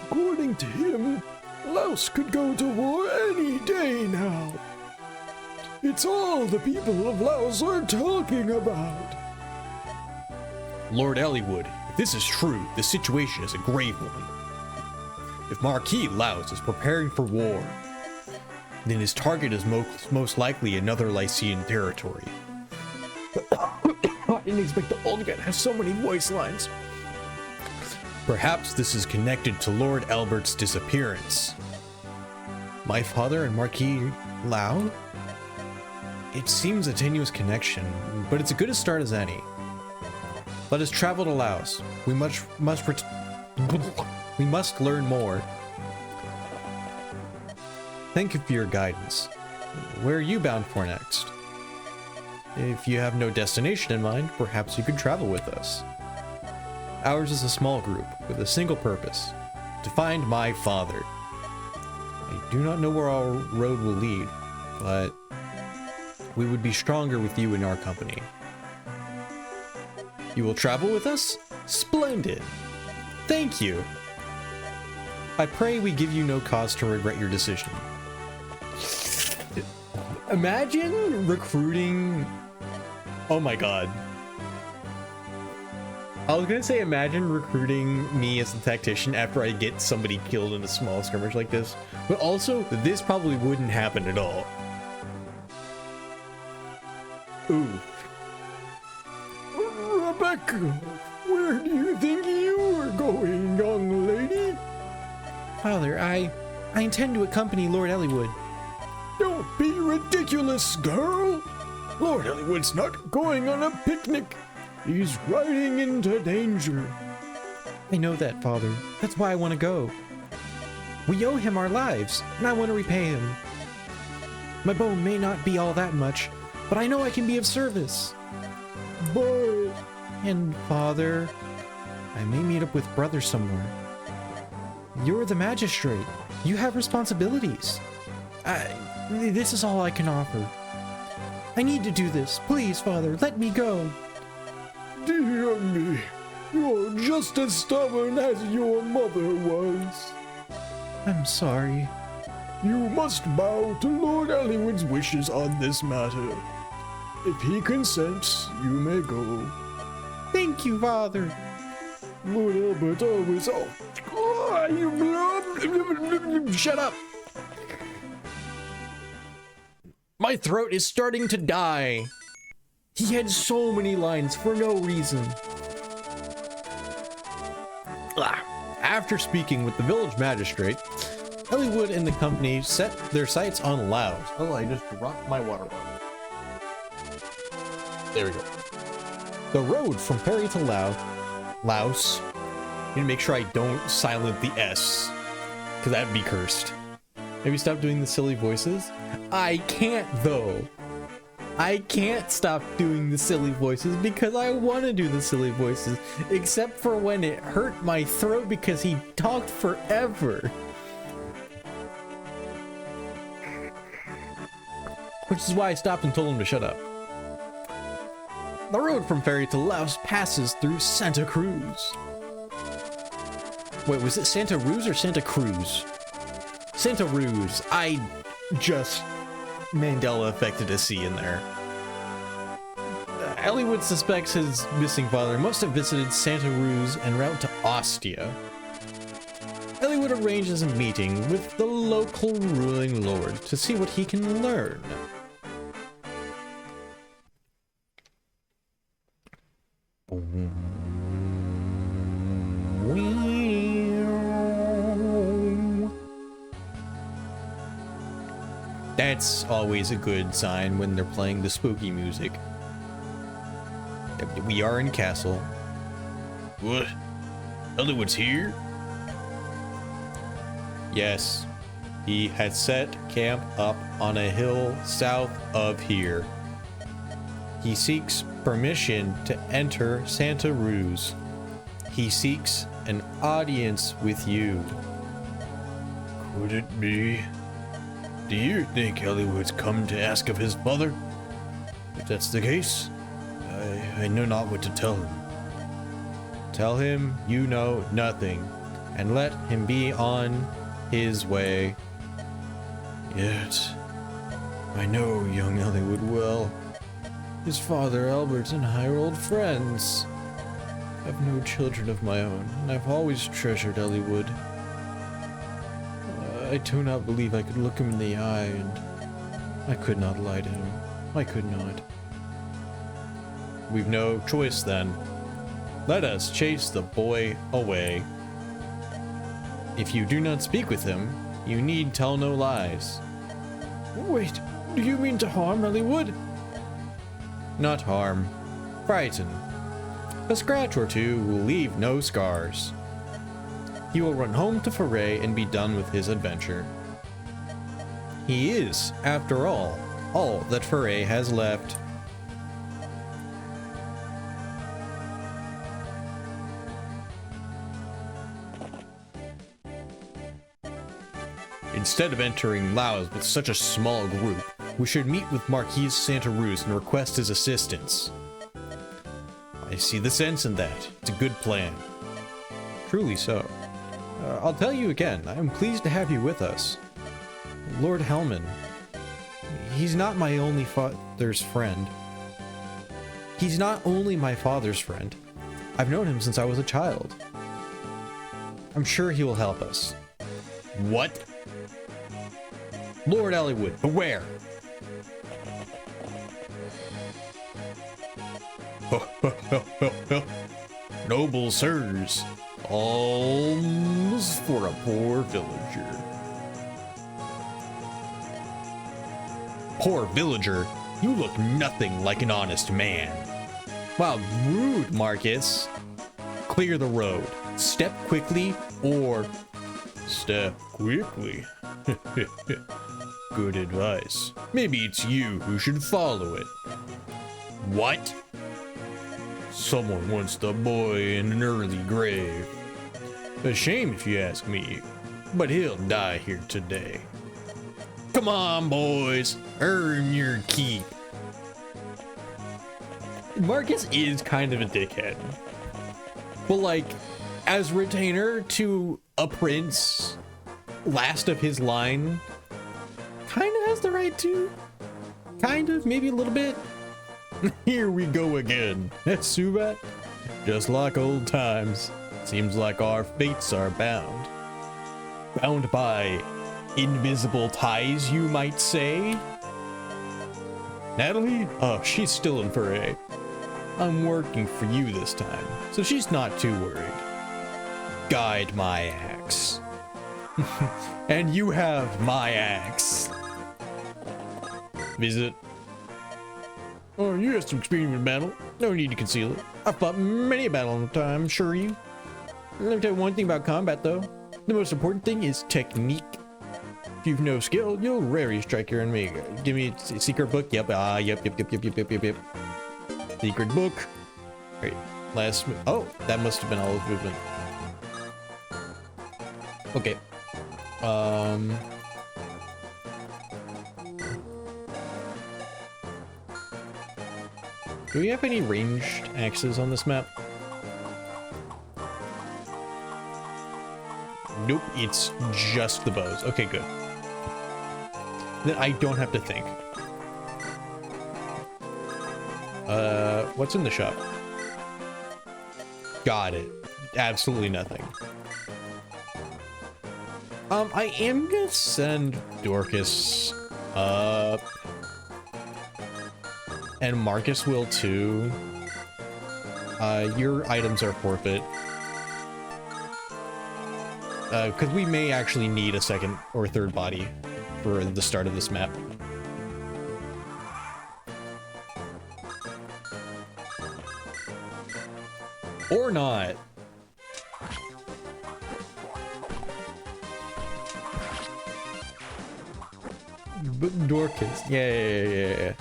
According to him, Laos could go to war any day now. It's all the people of Laos are talking about. Lord Elliowood, if this is true, the situation is a grave one. If Marquis Laos is preparing for war, then his target is most likely another Lycian territory. I didn't expect the old guy to have so many voice lines. Perhaps this is connected to Lord Albert's disappearance. My father and Marquis Lao? It seems a tenuous connection, but it's as good a start as any. Let us travel to Laos. We must learn more. Thank you for your guidance. Where are you bound for next? If you have no destination in mind, perhaps you could travel with us. Ours is a small group with a single purpose: to find my father. I do not know where our road will lead, but we would be stronger with you in our company. You will travel with us? Splendid! Thank you! I pray we give you no cause to regret your decision. Imagine recruiting... Oh my god. I was gonna say imagine recruiting me as a tactician after I get somebody killed in a small skirmish like this. But also, this probably wouldn't happen at all. Ooh. Rebecca, where do you think you were going, young lady? Father, I intend to accompany Lord Elliowood. Don't be ridiculous, girl. Lord Elliowood's not going on a picnic. He's riding into danger. I know that, Father. That's why I want to go. We owe him our lives, and I want to repay him. My bow may not be all that much, but I know I can be of service. But... And Father, I may meet up with Brother somewhere. You're the magistrate. You have responsibilities. This is all I can offer. I need to do this. Please, Father, let me go. Dear me, you're just as stubborn as your mother was. I'm sorry. You must bow to Lord Elliowood's wishes on this matter. If he consents, you may go. Thank you, Father. Lord Albert always... Shut up! My throat is starting to die. He had so many lines for no reason. After speaking with the village magistrate, Elliowood and the company set their sights on Laos. Oh, I just dropped my water bottle. There we go. The road from Perry to Laos need to make sure I don't silent the S, because that'd be cursed. Maybe stop doing the silly voices? I can't, though. I can't stop doing the silly voices because I want to do the silly voices, except for when it hurt my throat because he talked forever. Which is why I stopped and told him to shut up. The road from Ferry to Laos passes through Santa Cruz. Wait, was it Santa Ruz or Santa Cruz? Santa Ruz. I just Mandela affected a C in there. Elliewood suspects his missing father must have visited Santa Ruz en route to Ostia. Elliewood arranges a meeting with the local ruling lord to see what he can learn. That's always a good sign when they're playing the spooky music. We are in castle. What? Elliewood's here? Yes. He had set camp up on a hill south of here. He seeks permission to enter Santa Ruz. He seeks an audience with you. Could it be? Do you think Elliewood's come to ask of his father? If that's the case, I know not what to tell him. Tell him you know nothing, and let him be on his way. Yet, I know young Elliewood well. His father, Albert, and I are old friends. I have no children of my own, and I've always treasured Elliewood. I do not believe I could look him in the eye, and I could not lie to him. I could not. We've no choice then. Let us chase the boy away. If you do not speak with him, you need tell no lies. Wait, do you mean to harm Elliewood? Not harm. Frighten. A scratch or two will leave no scars. He will run home to Foray and be done with his adventure. He is, after all that Foray has left. Instead of entering Laos with such a small group, we should meet with Marquis Santa Ruz and request his assistance. I see the sense in that. It's a good plan. Truly so. I'll tell you again, I am pleased to have you with us. Lord Hellman. He's not my only father's friend. He's not only my father's friend. I've known him since I was a child. I'm sure he will help us. What? Lord Elliewood, beware! Noble sirs, alms for a poor villager. Poor villager? You look nothing like an honest man. Wow, rude, Marcus. Clear the road. Step quickly or... Step quickly. Good advice. Maybe it's you who should follow it. What? Someone wants the boy in an early grave. A shame if you ask me, but he'll die here today. Come on, boys, earn your keep. Marcus is kind of a dickhead. But like, as retainer to a prince, last of his line, kind of has the right to. Kind of, maybe a little bit. Here we go again. That's Tsubatt. Just like old times. Seems like our fates are bound. Bound by invisible ties, you might say. Natalie? Oh, she's still in Foray. I'm working for you this time, so she's not too worried. Guide my axe. And you have my axe. Visit. Oh, you have some experience in battle. No need to conceal it. I've fought many a battle in time, sure you. Let me tell you one thing about combat, though. The most important thing is technique. If you've no skill, you'll rarely strike your enemy. Give me a secret book. Yep. Yep. Secret book. All right. Last move. Oh, that must have been all his movement. Okay. Do we have any ranged axes on this map? Nope, it's just the bows. Okay, good. Then I don't have to think. What's in the shop? Got it. Absolutely nothing. I am gonna send Dorcas up. And Marcus will too. Your items are forfeit. Because we may actually need a second or third body for the start of this map. Or not. But Dorcas. Yeah.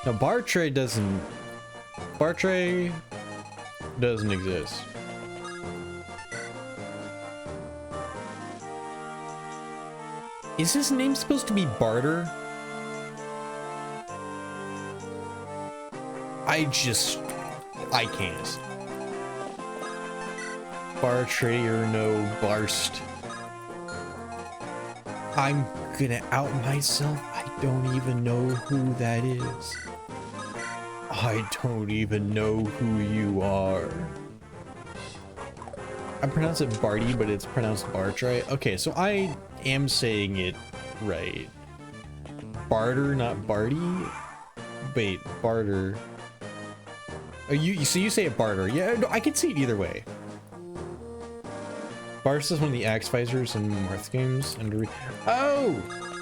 Now Bartray doesn't exist. Is his name supposed to be Barter? I can't. Bartray or no Barst. I'm gonna out myself. I don't even know who that is. I don't even know who you are. I pronounce it Barty, but it's pronounced Bartray. Okay, so I am saying it right. Barter, not Barty? Wait, Barter. Oh, so you say it Barter. Yeah, no, I can see it either way. Barst is one of the axe fighters in Marth games. Oh!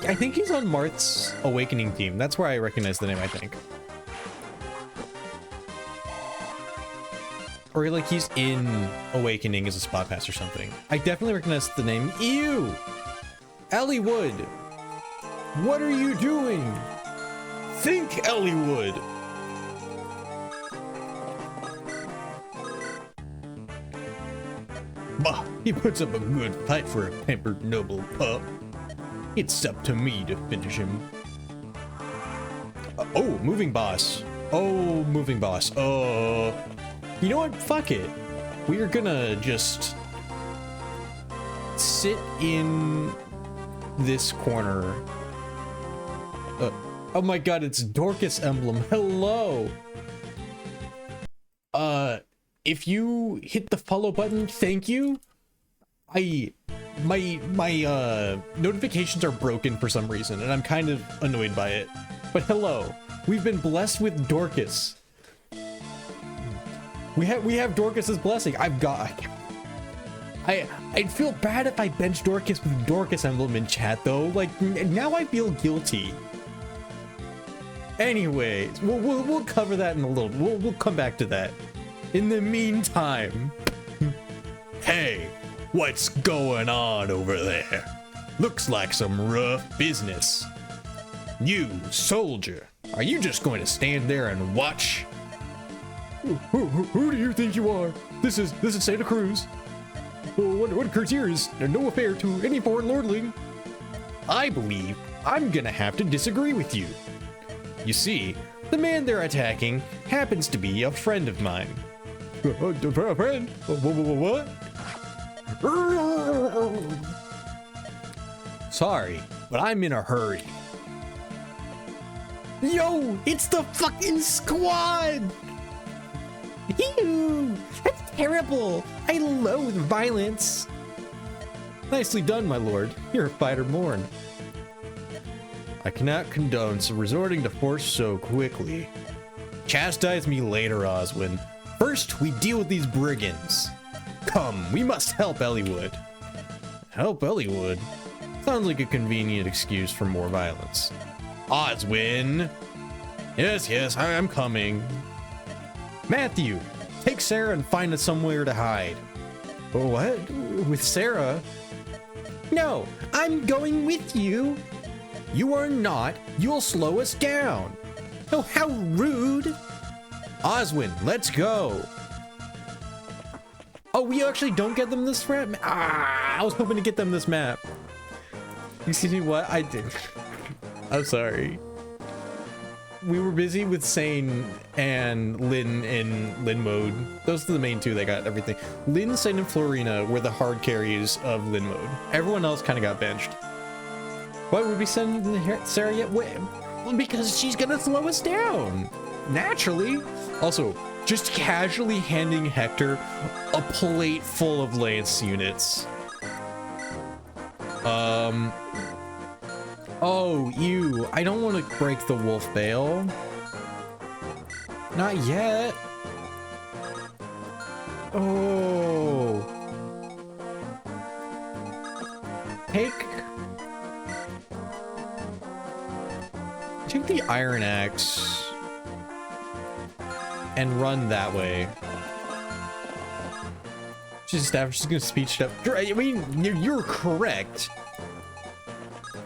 I think he's on Marth's Awakening team. That's where I recognize the name, I think. Or like he's in Awakening as a spot pass or something. I definitely recognize the name. Ew! Ellie Wood! What are you doing? Think, Ellie Wood! Bah! He puts up a good fight for a pampered noble pup. It's up to me to finish him. Oh, moving boss. Oh, moving boss. You know what? Fuck it. We are gonna just sit in this corner. Oh my god, it's Dorcas emblem. Hello. If you hit the follow button, thank you. My notifications are broken for some reason, and I'm kind of annoyed by it. But hello, we've been blessed with Dorcas. We have Dorcas's blessing. I'd feel bad if I bench Dorcas with Dorcas emblem in chat though. Like now I feel guilty. Anyways, we'll cover that in a little. We'll come back to that. In the meantime, hey, what's going on over there? Looks like some rough business. You, soldier, are you just going to stand there and watch? Who do you think you are? This is Santa Cruz. What occurs here is no affair to any foreign lordling. I believe I'm gonna have to disagree with you. You see, the man they're attacking happens to be a friend of mine. A friend? What? Sorry, but I'm in a hurry. Yo, it's the fucking squad! Ew, that's terrible. I loathe violence. Nicely done, my lord. You're a fighter born. I cannot condone resorting to force so quickly. Chastise me later, Oswin. First, we deal with these brigands. Come, we must help Elliewood. Help Elliewood? Sounds like a convenient excuse for more violence. Oswin! Yes, I'm coming. Matthew, take Sarah and find us somewhere to hide. What? With Sarah? No, I'm going with you. You are not. You'll slow us down. Oh, how rude. Oswin, let's go. Oh, we actually don't get them this map? Ah, I was hoping to get them this map. Excuse me, what? I did. I'm sorry. We were busy with Sane and Lynn in Lynn mode. Those are the main two that got everything. Lynn, Sane, and Florina were the hard carries of Lynn mode. Everyone else kind of got benched. Why would we send Sarah yet? Well, because she's gonna slow us down. Naturally. Also, just casually handing Hector a plate full of Lance units. Oh, ew. I don't want to break the wolf bale. Not yet. Oh. Take the iron axe and run that way. She's gonna speech up. I mean, you're correct.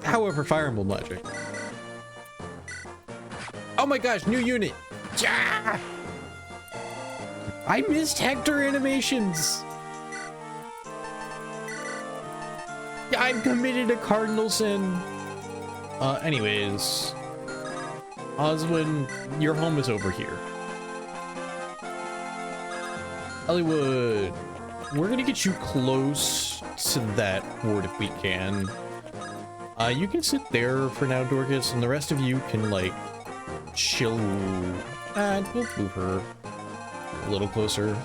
However, Fire Emblem logic. Oh my gosh, new unit. Yeah! I missed Hector animations. I'm committed to cardinal sin. Anyways, Oswin, your home is over here. Hollywood, we're gonna get you close to that horde if we can. You can sit there for now, Dorcas, and the rest of you can, like, chill. And we'll move her a little closer.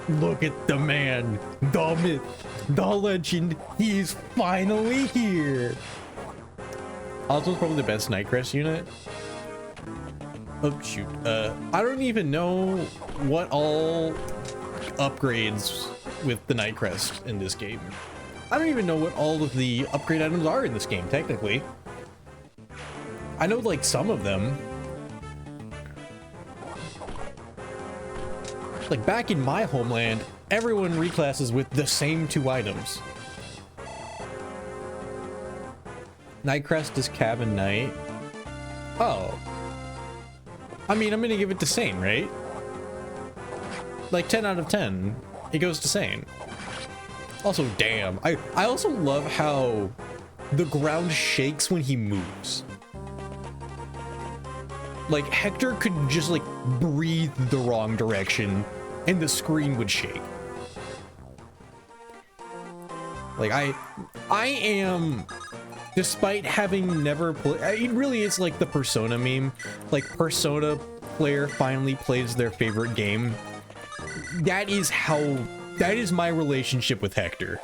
Look at the man, the myth, the legend. He's finally here. Oswald's probably the best Nightcrest unit. Oh, shoot. I don't even know what all upgrades with the Nightcrest in this game. I don't even know what all of the upgrade items are in this game, technically. I know, like, some of them. Like, back in my homeland, everyone reclasses with the same 2 items. Nightcrest is Cabin Knight. Oh. I mean, I'm gonna give it to Sane, right? Like 10 out of 10. It goes to Sane. Also, damn. I also love how the ground shakes when he moves. Like, Hector could just, like, breathe the wrong direction and the screen would shake. Like, I am, despite having never played, it really is like the Persona meme. Like, Persona player finally plays their favorite game. That is my relationship with Hector.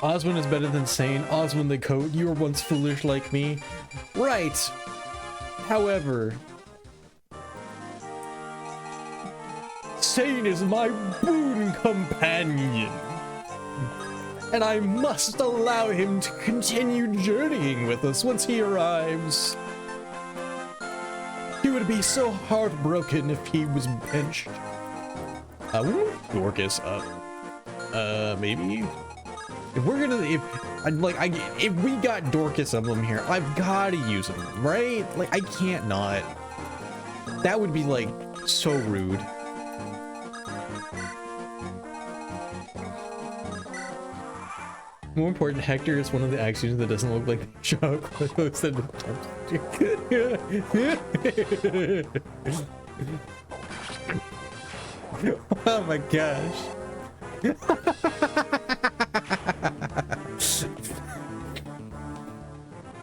Oswin is better than Sane. Oswin the goat, you were once foolish like me. Right. However, Sane is my boon companion. And I must allow him to continue journeying with us once he arrives. He would be so heartbroken if he was benched. We move Dorcas up. Maybe? If we're gonna, if we got Dorcas emblem here, I've gotta use him, right? Like, I can't not. That would be, like, so rude. More important, Hector is one of the axioms that doesn't look like Chuck. Oh my gosh.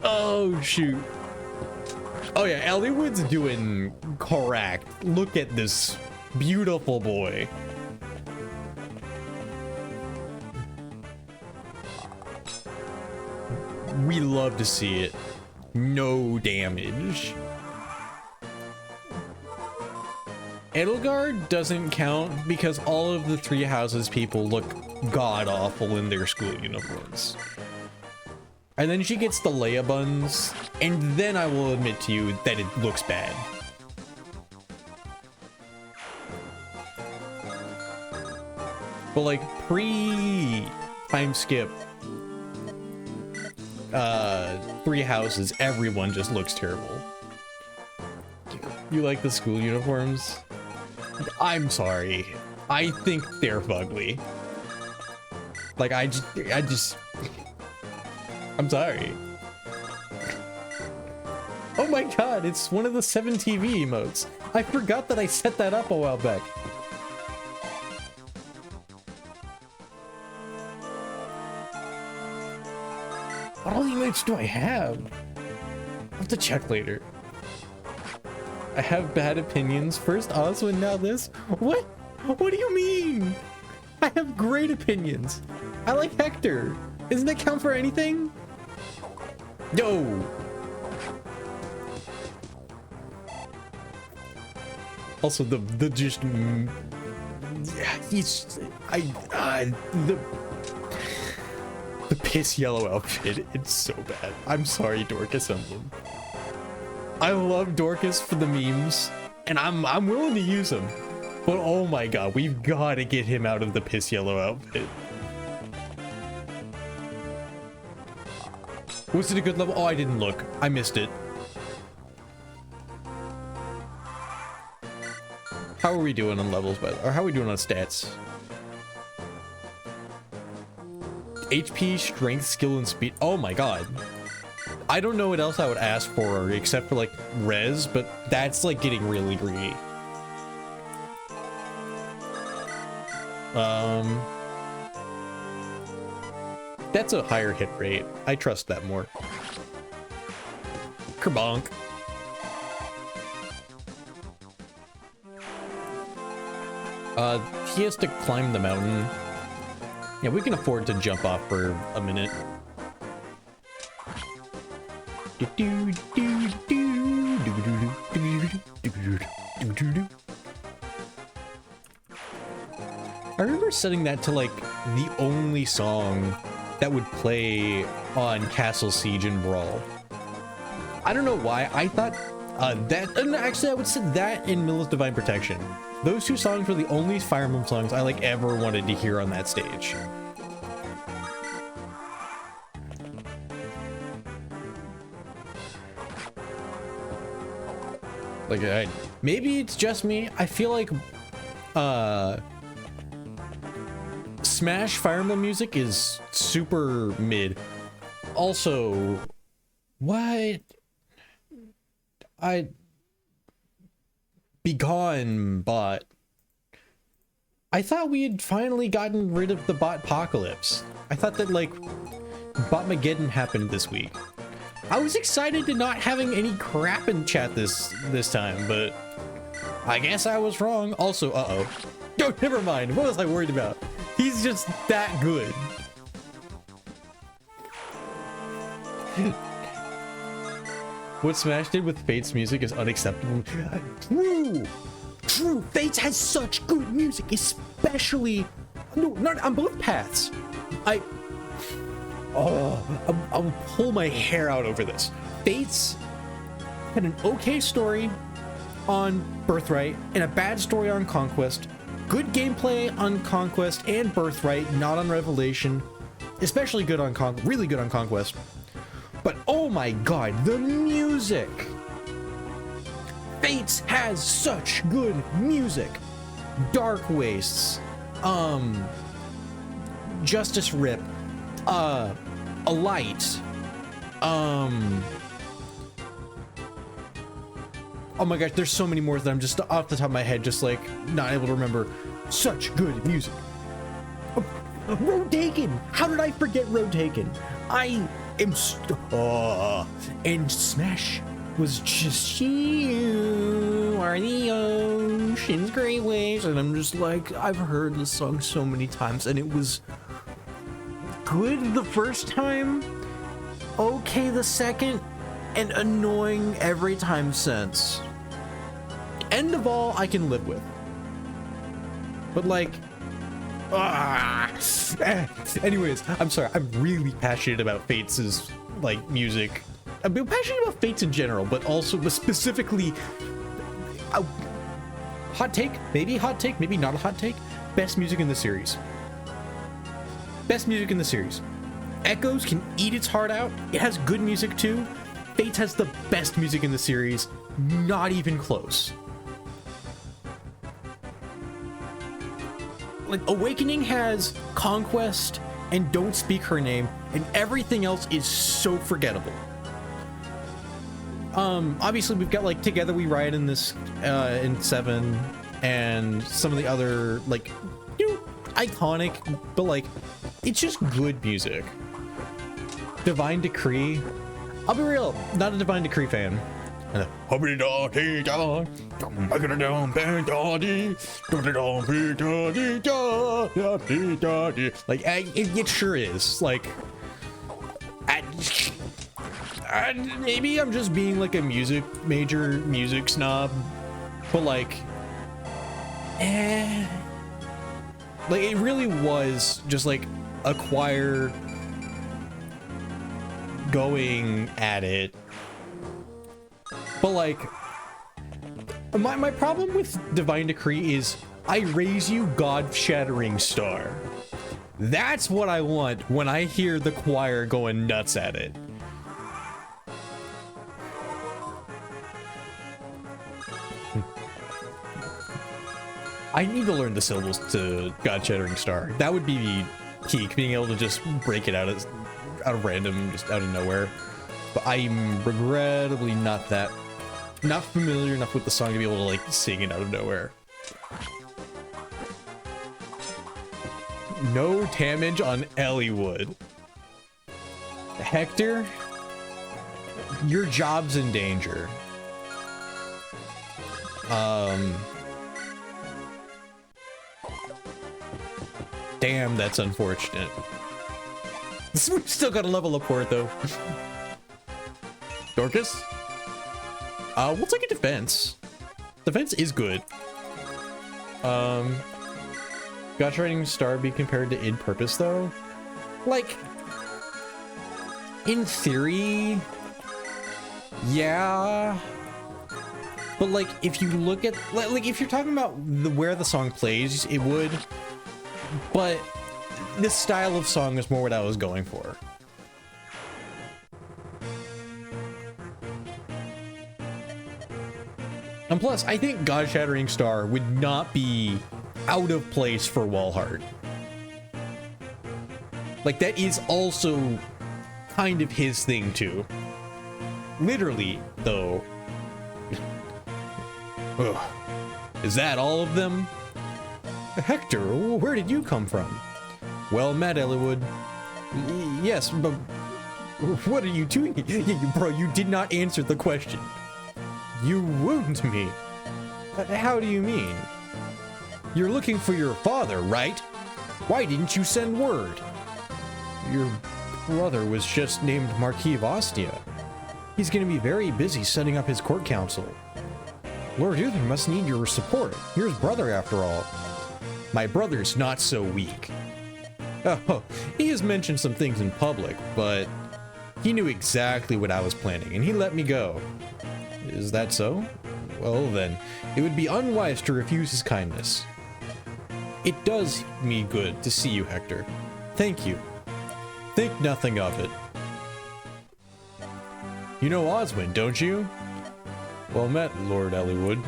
Oh shoot. Oh yeah, Elliewood's doing correct. Look at this beautiful boy. We love to see it. No damage. Edelgard doesn't count because all of the Three Houses people look god-awful in their school uniforms. And then she gets the Leia buns, and then I will admit to you that it looks bad. But like pre-time skip, 3 houses, everyone just looks terrible. You like the school uniforms? I'm sorry. I think they're ugly. Like I'm sorry. Oh my god, it's one of the 7 TV emotes. I forgot that I set that up a while back. What all emotes do I have? I'll have to check later. I have bad opinions. First Ozma and now this? What? What do you mean? I have great opinions. I like Hector. Doesn't that count for anything? Yo! Also, the just... Yeah, he's... The piss yellow outfit, it's so bad. I'm sorry, Dorcas Emblem. I love Dorcas for the memes, and I'm willing to use him. But oh my god, we've got to get him out of the piss yellow outfit. Was it a good level? Oh, I didn't look. I missed it. How are we doing on levels, or how are we doing on stats? HP, strength, skill, and speed. Oh my god. I don't know what else I would ask for except for like res, but that's like getting really greedy. That's a higher hit rate. I trust that more. Kerbonk. He has to climb the mountain. Yeah, we can afford to jump off for a minute. I remember setting that to like the only song that would play on Castle Siege and Brawl. I don't know why. I thought that, and actually I would set that in Milla's Divine Protection. Those 2 songs were the only Fire Emblem songs I like ever wanted to hear on that stage. Like, maybe it's just me. I feel like Smash Fire Emblem music is super mid. Also, what? Be gone, bot. I thought we had finally gotten rid of the bot apocalypse. I thought that like Botmageddon happened this week. I was excited to not having any crap in chat this time, but I guess I was wrong. Also, oh, never mind. What was I worried about? He's just that good. What Smash did with Fate's music is unacceptable. True. Fates has such good music, especially not on both paths. I'll pull my hair out over this. Fates had an okay story on Birthright and a bad story on Conquest. Good gameplay on Conquest and Birthright, not on Revelation. Especially good on really good on Conquest. But oh my god, the music! Fates has such good music. Dark Wastes, Justice Rip, a Light, oh my gosh, there's so many more that I'm just off the top of my head, just like not able to remember. Such good music. Road Taken! How did I forget Road Taken? I am and Smash was just, you are the ocean's great waves, and I'm just like, I've heard this song so many times, and it was good the first time, okay the second, and annoying every time since. End of all I can live with. But like, Ah. Anyways, I'm sorry. I'm really passionate about Fates' like music. I'm passionate about Fates in general, but also specifically. Hot take, maybe not a hot take. Best music in the series. Best music in the series. Echoes can eat its heart out. It has good music too. Fates has the best music in the series. Not even close. Like, Awakening has Conquest and Don't Speak Her Name, and everything else is so forgettable. Obviously we've got like Together We Ride in this, in 7, and some of the other, like, you know, iconic, but like, it's just good music. Divine Decree. I'll be real, not a Divine Decree fan. Like, it sure is. Like, maybe I'm just being like a music snob, but like, like it really was just like a choir going at it. But like, my problem with Divine Decree is I raise you, God-shattering star. That's what I want when I hear the choir going nuts at it. I need to learn the syllables to God-shattering star. That would be peak, being able to just break it out of random, just out of nowhere. But I'm regrettably not familiar enough with the song to be able to like sing it out of nowhere. No damage on Elliewood. Hector, your job's in danger. Damn, that's unfortunate. We've still got a level up for it though. Dorcas? We'll take a defense. Defense is good. God-shattering star be compared to id purpose though? Like, in theory, yeah. But like, if you look at, like if you're talking about where the song plays, it would. But this style of song is more what I was going for. And plus, I think God-shattering star would not be out of place for Walhart. Like, that is also kind of his thing too. Literally, though. Ugh. Is that all of them? Hector, where did you come from? Well met, Elliewood. Yes, but what are you doing? Bro, you did not answer the question. You wound me. How do you mean? You're looking for your father, right? Why didn't you send word? Your brother was just named Marquis of Ostia. He's going to be very busy setting up his court council. Lord Uther must need your support. You're his brother, after all. My brother's not so weak. Oh, he has mentioned some things in public, but he knew exactly what I was planning, and he let me go. Is that so? Well then, it would be unwise to refuse his kindness. It does me good to see you, Hector. Thank you. Think nothing of it. You know Oswin, don't you? Well met, Lord Elliewood.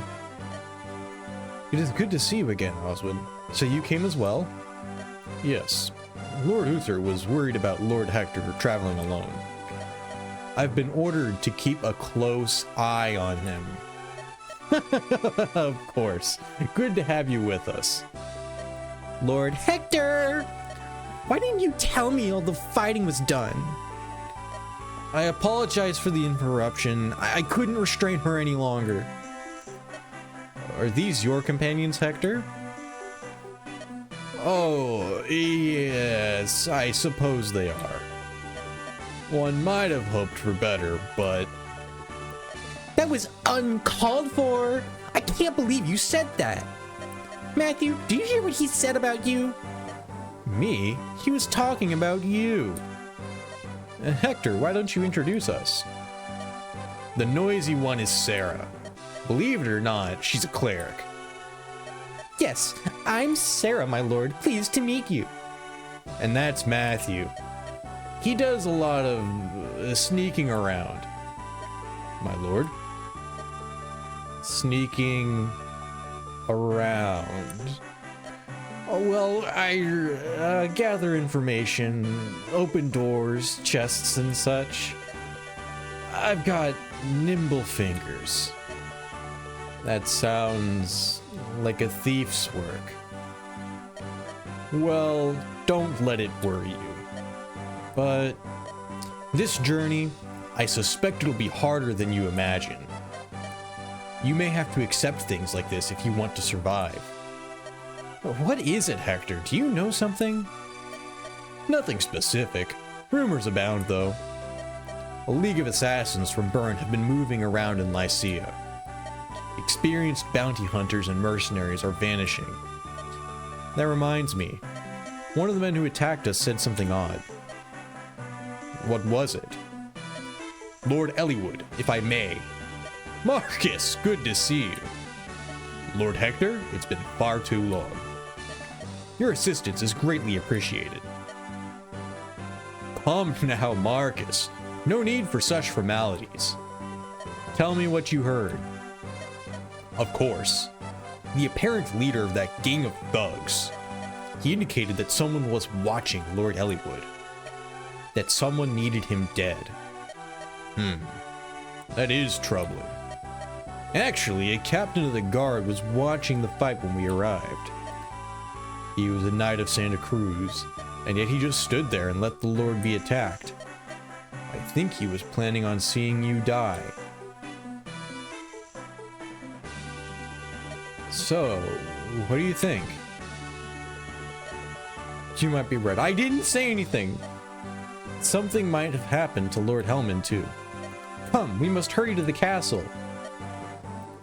It is good to see you again, Oswin. So you came as well? Yes. Lord Uther was worried about Lord Hector traveling alone. I've been ordered to keep a close eye on him. Of course. Good to have you with us. Lord Hector! Why didn't you tell me all the fighting was done? I apologize for the interruption. I couldn't restrain her any longer. Are these your companions, Hector? Oh, yes, I suppose they are. One might have hoped for better, but... That was uncalled for! I can't believe you said that! Matthew, do you hear what he said about you? Me? He was talking about you. Hector, why don't you introduce us? The noisy one is Sarah. Believe it or not, she's a cleric. Yes, I'm Sarah, my lord. Pleased to meet you. And that's Matthew. He does a lot of sneaking around. My lord? Sneaking around. Oh, well, I gather information, open doors, chests and such. I've got nimble fingers. That sounds like a thief's work. Well, don't let it worry you. But this journey, I suspect it'll be harder than you imagine. You may have to accept things like this if you want to survive. What is it, Hector? Do you know something? Nothing specific. Rumors abound, though. A league of assassins from Bern have been moving around in Lycia. Experienced bounty hunters and mercenaries are vanishing. That reminds me. One of the men who attacked us said something odd. What was it? Lord Ellwood, if I may. Marcus, good to see you. Lord Hector, it's been far too long. Your assistance is greatly appreciated. Come now, Marcus. No need for such formalities. Tell me what you heard. Of course. The apparent leader of that gang of thugs. He indicated that someone was watching Lord Ellwood. That someone needed him dead. That is troubling. Actually, a captain of the guard was watching the fight when we arrived. He was a knight of Santa Cruz, and yet he just stood there and let the Lord be attacked. I think he was planning on seeing you die. So, what do you think? You might be right. I didn't say anything! Something might have happened to Lord Hellman, too. Come, we must hurry to the castle.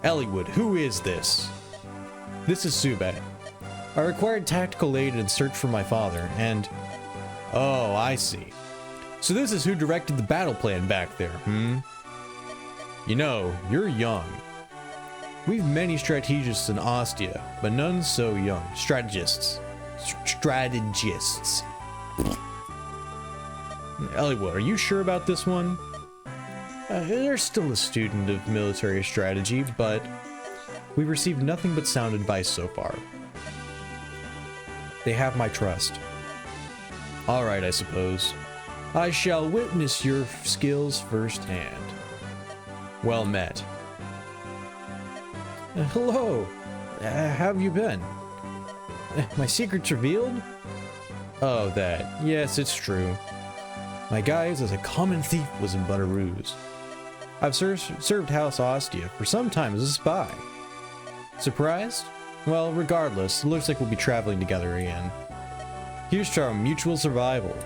Ellwood, who is this? This is Tsubatt. I required tactical aid and search for my father, and... Oh, I see. So this is who directed the battle plan back there, You know, you're young. We've many strategists in Ostia, but none so young. Strategists. Strategists. Ellwood, are you sure about this one? They're still a student of military strategy, but we've received nothing but sound advice so far. They have my trust. Alright, I suppose. I shall witness your skills firsthand. Well met. Hello. How have you been? My secret's revealed? Oh, that. Yes, it's true. My guise as a common thief was in but a ruse. I've served House Ostia for some time as a spy. Surprised? Well, regardless, it looks like we'll be traveling together again. Here's to our mutual survival.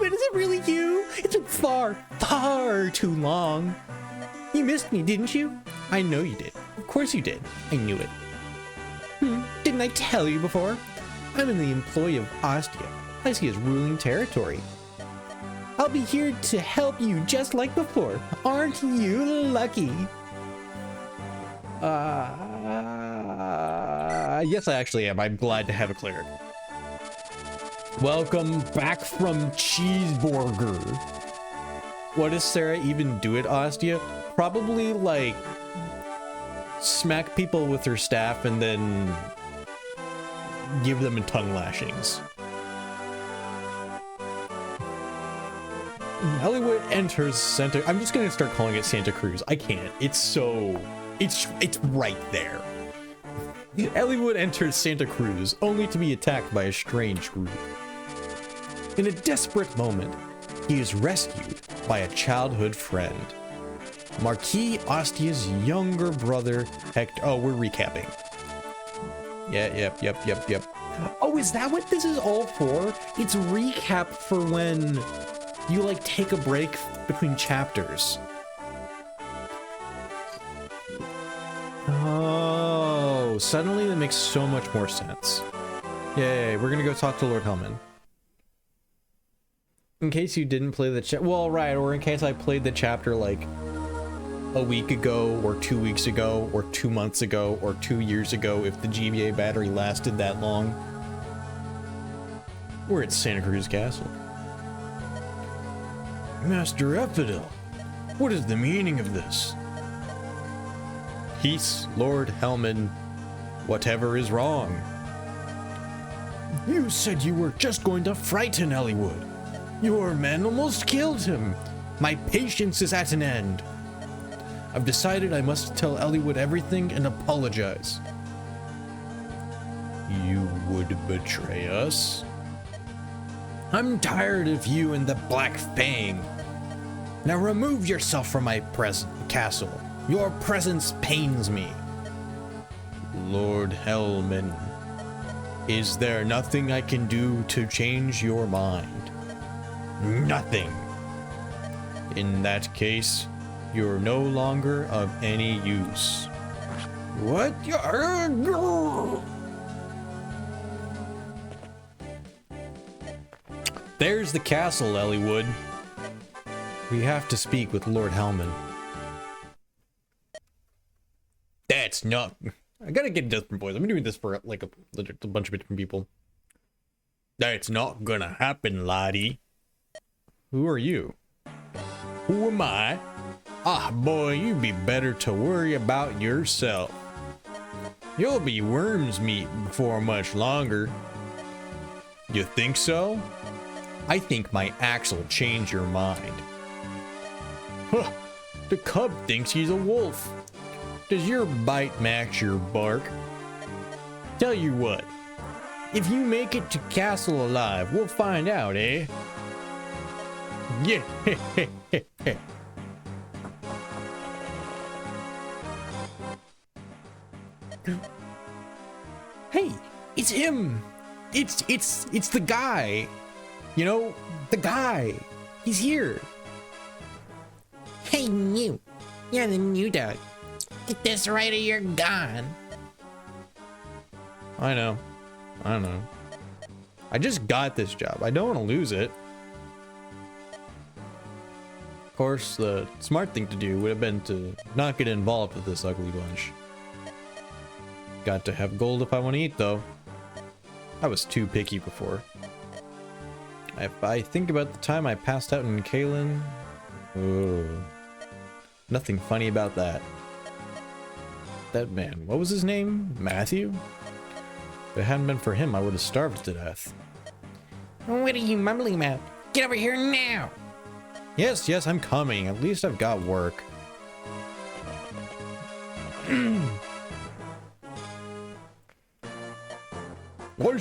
Is it really you? It's been far, far too long. You missed me, didn't you? I know you did. Of course you did. I knew it. Didn't I tell you before? I'm in the employ of Ostia. I see his ruling territory. I'll be here to help you just like before. Aren't you lucky? Yes, I actually am. I'm glad to have a cleric. Welcome back from Cheeseburger. What does Sarah even do at Ostia? Probably, like, smack people with her staff and then give them tongue lashings. Ellwood enters Santa... I'm just gonna start calling it Santa Cruz. I can't. It's so... It's right there. Ellwood enters Santa Cruz, only to be attacked by a strange group. In a desperate moment, he is rescued by a childhood friend. Marquis Ostia's younger brother, Hector... Oh, we're recapping. Yep. Oh, is that what this is all for? It's recap for when you, like, take a break between chapters. Oh, suddenly that makes so much more sense. Yay, we're gonna go talk to Lord Hellman. In case you didn't play the chapter, well, right, or in case I played the chapter like a week ago, or 2 weeks ago, or 2 months ago, or 2 years ago, if the GBA battery lasted that long. We're at Santa Cruz Castle. Master Epidel, what is the meaning of this? Peace, Lord Hellman. Whatever is wrong? You said you were just going to frighten Elliewood. Your men almost killed him. My patience is at an end. I've decided I must tell Elliewood everything and apologize. You would betray us? I'm tired of you and the Black Fang. Now remove yourself from my castle. Your presence pains me. Lord Hellman, is there nothing I can do to change your mind? Nothing. In that case, you're no longer of any use. What? There's the castle, Elliewood. We have to speak with Lord Hellman. That's not... I gotta get different voice. I've been doing this for like a bunch of different people. That's not gonna happen, laddie. Who are you? Who am I? Ah, boy, you'd be better to worry about yourself. You'll be worm's meat before much longer. You think so? I think my axe will change your mind. Huh, the cub thinks he's a wolf. Does your bite match your bark? Tell you what, if you make it to castle alive, we'll find out, eh? Yeah. Hey, it's him. It's the guy. You know, the guy. He's here. Hey, you. You're the new dog. Get this right or you're gone. I know. I just got this job. I don't want to lose it. Of course, the smart thing to do would have been to not get involved with this ugly bunch. Got to have gold if I want to eat, though. I was too picky before. If I think about the time I passed out in Kalen... Oh, nothing funny about that. That man, what was his name? Matthew? If it hadn't been for him, I would have starved to death. What are you mumbling about? Get over here now! Yes, I'm coming. At least I've got work.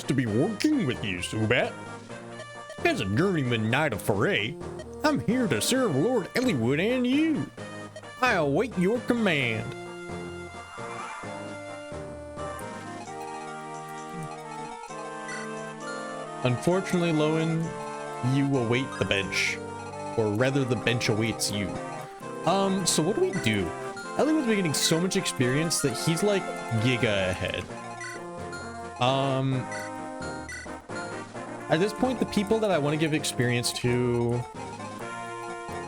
Nice to be working with you, Tsubatt. As a journeyman knight of foray, I'm here to serve Lord Elliewood and you. I await your command. Unfortunately, Lowen, you await the bench. Or rather, the bench awaits you. So what do we do? Elliewood's been getting so much experience that he's like giga ahead. At this point, the people that I want to give experience to...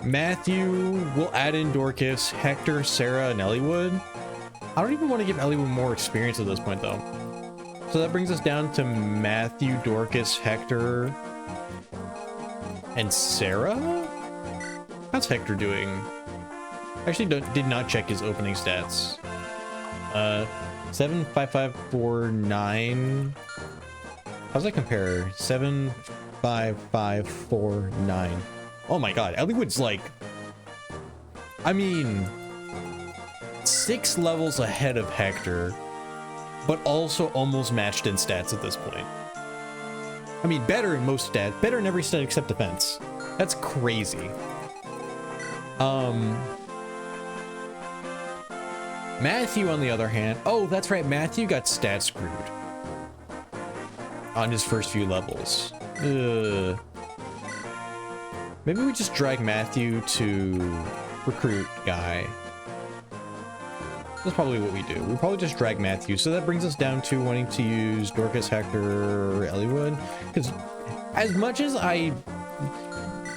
Matthew, will add in Dorcas, Hector, Sarah, and Elliewood. I don't even want to give Elliewood more experience at this point, though. So that brings us down to Matthew, Dorcas, Hector, and Sarah? How's Hector doing? Actually, did not check his opening stats. 7, 5, 5, 4, 9. How's that compare? 7, 5, 5, 4, 9. Oh my god, Elliewood's like... I mean... 6 levels ahead of Hector, but also almost matched in stats at this point. I mean, better in most stats. Better in every stat except defense. That's crazy. Matthew, on the other hand... Oh, that's right, Matthew got stat screwed on his first few levels. Maybe we just drag Matthew to recruit guy. That's probably what we do. We probably just drag Matthew. So that brings us down to wanting to use Dorcas, Hector, or Eliwood. Because as much as I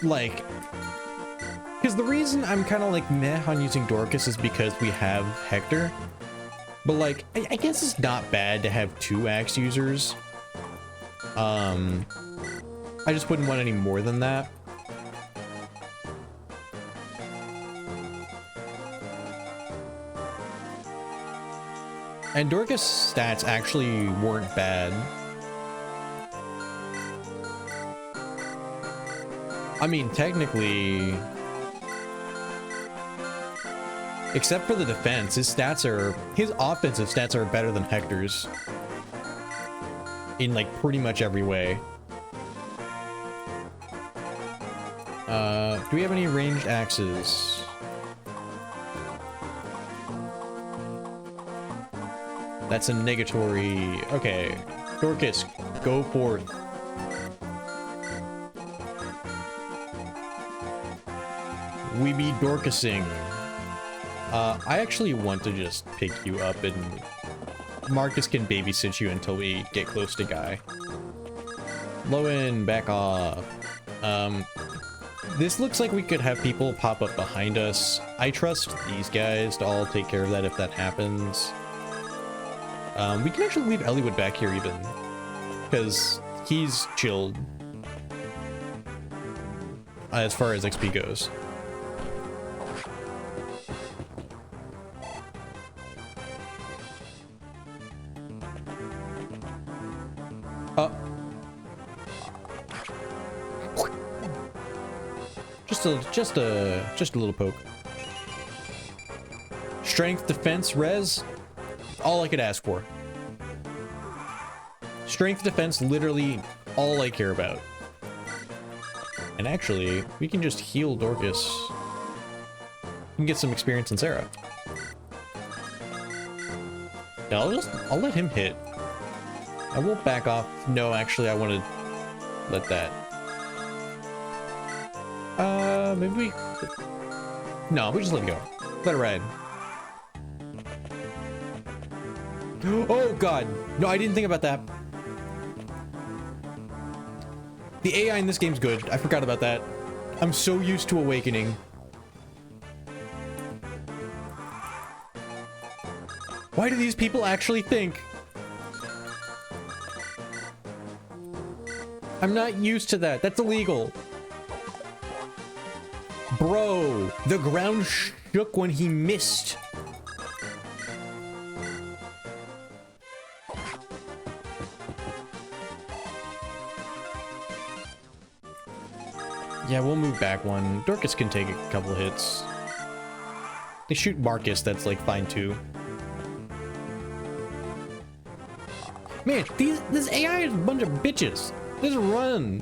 like, because the reason I'm kind of like meh on using Dorcas is because we have Hector. But like, I guess it's not bad to have 2 axe users. I just wouldn't want any more than that. And Dorcas stats actually weren't bad. I mean, technically, except for the defense, his offensive stats are better than Hector's in like pretty much every way. Do we have any ranged axes? That's a negatory. Okay, Dorcas, go forth. We be Dorcasing. I actually want to just pick you up and Marcus can babysit you until we get close to Guy. Lowen, back off. This looks like we could have people pop up behind us. I trust these guys to all take care of that if that happens. We can actually leave Eliwood back here even, because he's chilled as far as XP goes. Just a little poke. Strength, defense, res. All I could ask for. Strength, defense, literally all I care about. And actually, we can just heal Dorcas. We can get some experience in Sarah. Yeah, I'll let him hit. I won't back off. No, actually, I want to let that. Maybe we... No, we just let it go. Let it ride. Oh, God. No, I didn't think about that. The AI in this game's good. I forgot about that. I'm so used to Awakening. Why do these people actually think? I'm not used to that. That's illegal. Bro, the ground shook when he missed. Yeah, we'll move back one. Dorcas can take a couple hits. They shoot Marcus, that's like fine too. Man, this AI is a bunch of bitches. Just run.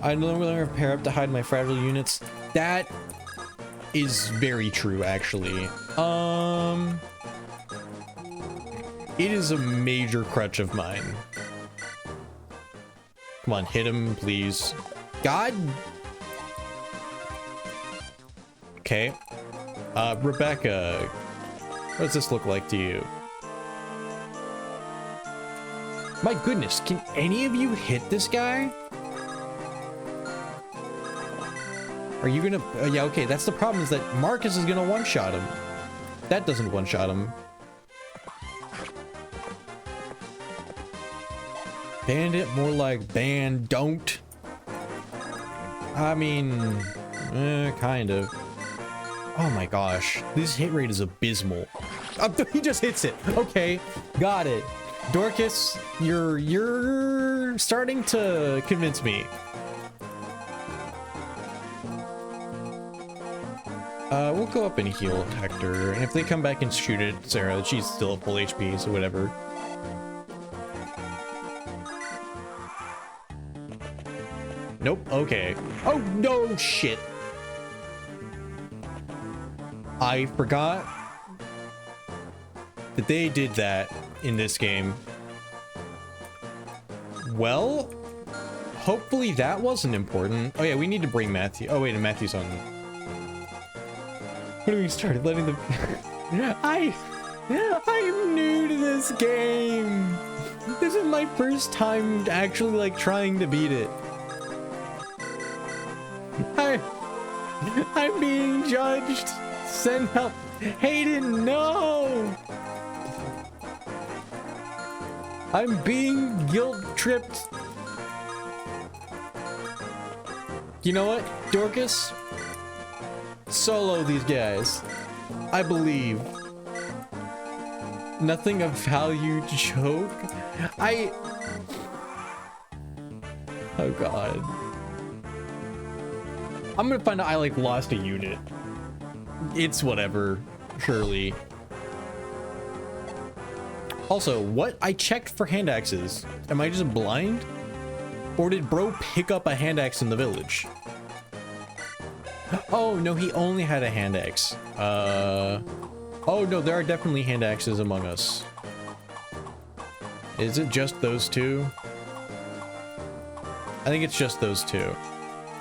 I no longer pair up to hide my fragile units. That is very true, actually. It is a major crutch of mine. Come on, hit him, please. God. Okay. Rebecca, what does this look like to you? My goodness, can any of you hit this guy? Are you gonna... yeah, okay, that's the problem, is that Marcus is gonna one-shot him. That doesn't one-shot him. Bandit, more like band, don't. I mean, kind of. Oh my gosh, this hit rate is abysmal. Oh, he just hits it. Okay, got it. Dorcas, you're starting to convince me. We'll go up and heal Hector, and if they come back and shoot at Sarah, she's still at full HP, so whatever. Nope, okay. Oh, no, shit. I forgot that they did that in this game. Well, hopefully that wasn't important. Oh yeah, we need to bring Matthew. Oh wait, and Matthew's on. When we started letting them I'm new to this game. This is my first time actually like trying to beat it. I'm being judged. Send help. Hayden, no! I'm being guilt-tripped. You know what, Dorcas? Solo these guys. I believe. Nothing of value to choke. Oh god. I'm gonna find out I like lost a unit. It's whatever, surely. Also, what? I checked for hand axes. Am I just blind? Or did bro pick up a hand axe in the village? Oh, no, he only had a hand axe. Oh, no, there are definitely hand axes among us. Is it just those two? I think it's just those two.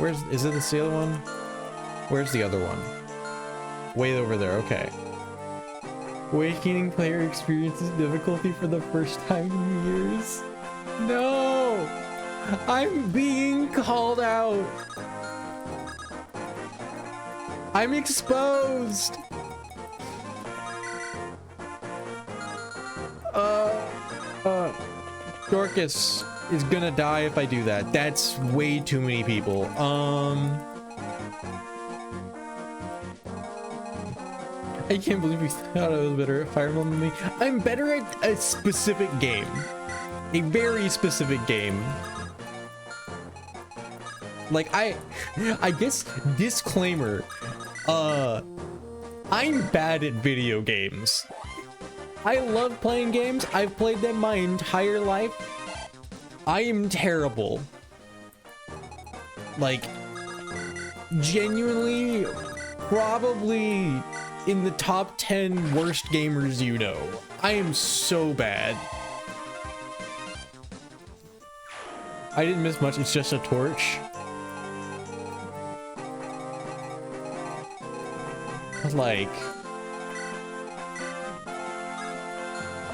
Is it the other one? Where's the other one? Way over there, okay. Awakening player experiences difficulty for the first time in years. No! I'm being called out! I'm exposed! Dorcas is gonna die if I do that. That's way too many people. I can't believe you thought I was better at Fire Emblem than me. I'm better at a specific game. A very specific game. Like, I guess, disclaimer, I'm bad at video games. I love playing games. I've played them my entire life. I am terrible. Like, genuinely, probably in the top 10 worst gamers you know. I am so bad. I didn't miss much. It's just a torch. Like,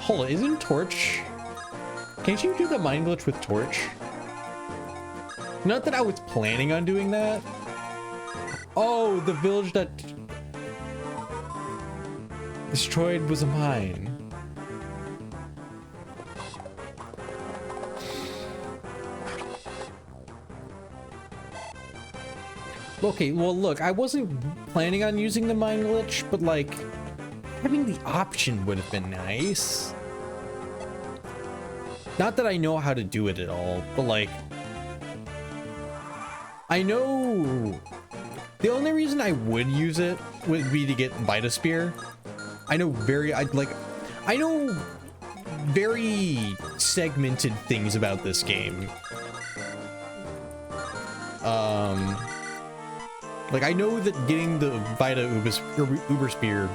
hold on, isn't torch? Can't you do the mind glitch with torch? Not that I was planning on doing that. Oh, the village that destroyed was a mine. Okay, well look, I wasn't planning on using the mind glitch, but like, having the option would have been nice. Not that I know how to do it at all, but like, I know the only reason I would use it would be to get Vita-Spear. I know very segmented things about this game. Like, I know that getting the Vita Uber Spear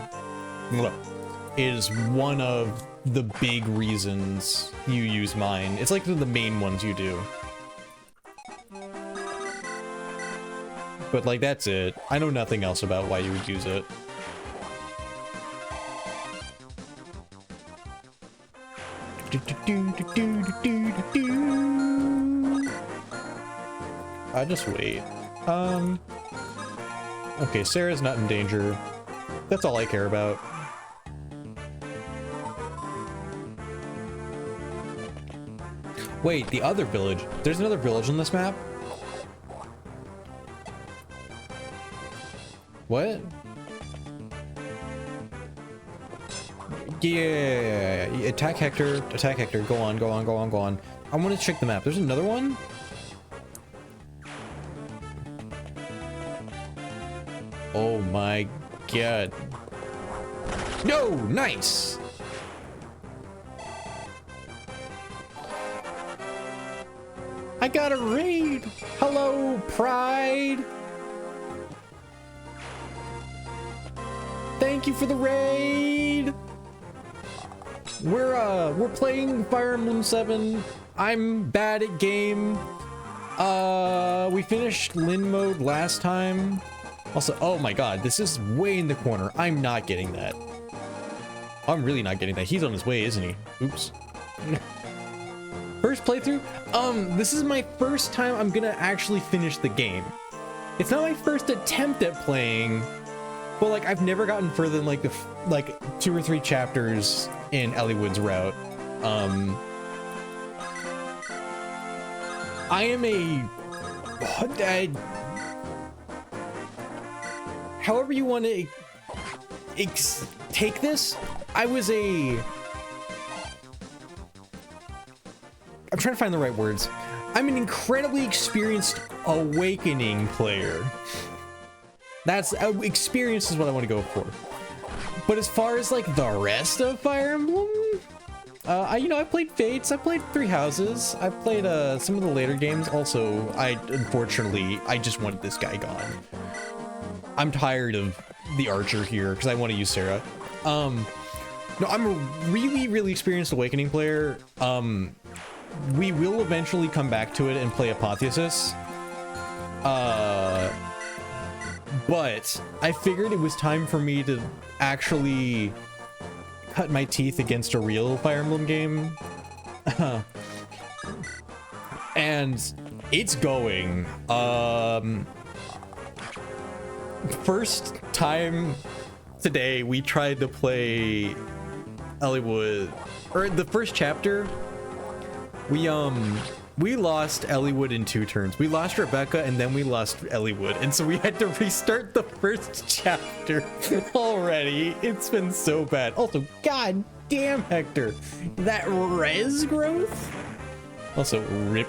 is one of the big reasons you use mine. It's like the main ones you do. But like, that's it. I know nothing else about why you would use it. I just wait. Okay, Sarah's not in danger. That's all I care about. Wait, the other village. There's another village on this map? What? Yeah, attack Hector, attack Hector. Go on, go on, go on, go on. I want to check the map. There's another one? Oh my god. No, nice. I got a raid. Hello, Pride. Thank you for the raid. We're playing Fire Emblem 7. I'm bad at game. We finished Lin mode last time. Also, oh my god, this is way in the corner. I'm not getting that. I'm really not getting that. He's on his way, isn't he? Oops. First playthrough? This is my first time I'm gonna actually finish the game. It's not my first attempt at playing, but like I've never gotten further than like like 2 or 3 chapters in Elliewood's route. I am however you want to take this, I'm trying to find the right words. I'm an incredibly experienced awakening player. That's experience is what I want to go for. But as far as like the rest of Fire Emblem, I played Fates, I played Three Houses, I played some of the later games. Also, unfortunately I just wanted this guy gone. I'm tired of the archer here because I want to use Sarah. No, I'm a really experienced awakening player. We will eventually come back to it and play Apotheosis. But I figured it was time for me to actually cut my teeth against a real Fire Emblem game. And it's going. First time today we tried to play Elliewood, or the first chapter, we lost Elliewood in 2 turns. We lost Rebecca and then we lost Elliewood, and so we had to restart the first chapter already. It's been so bad. Also, god damn, Hector, that res growth. Also, rip.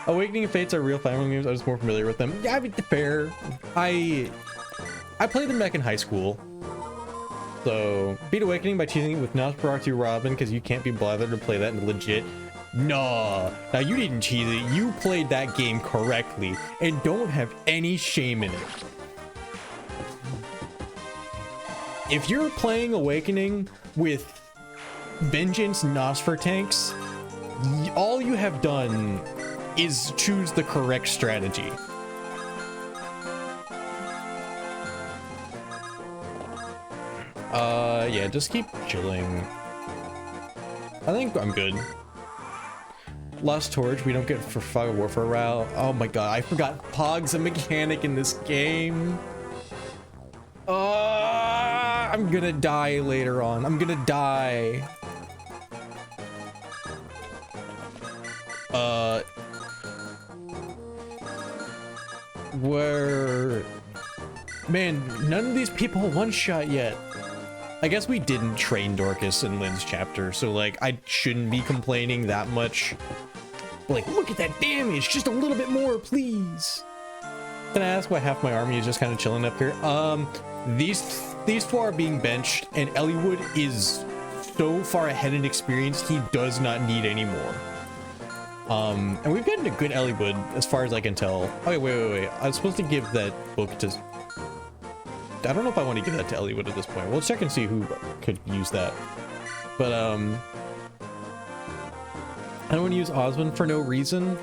Awakening and Fates are real Fire Emblem games. I was more familiar with them. Yeah, I mean, fair. I played them back in high school. So, beat Awakening by cheating it with Nosferatu Robin, because you can't be bothered to play that legit. Nah. Now, you didn't cheat it. You played that game correctly, and don't have any shame in it. If you're playing Awakening with Vengeance Nosfer tanks, all you have done is choose the correct strategy. Yeah, just keep chilling. I think I'm good. Lost Torch, we don't get for Fog of Warfare route. Oh my god, I forgot Pog's a mechanic in this game. I'm gonna die later on. I'm gonna die. Man, none of these people one-shot yet. I guess we didn't train Dorcas in Lynn's chapter, so like I shouldn't be complaining that much. Like, look at that damage, just a little bit more, please. Can I ask why half my army is just kind of chilling up here? These 4 are being benched, and Elliewood is so far ahead in experience, he does not need any more. And we've gotten a good Elliewood as far as I can tell. Oh, wait. I was supposed to give that book to... I don't know if I want to give that to Elliewood at this point. We'll check and see who could use that. But, I don't want to use Osmond for no reason.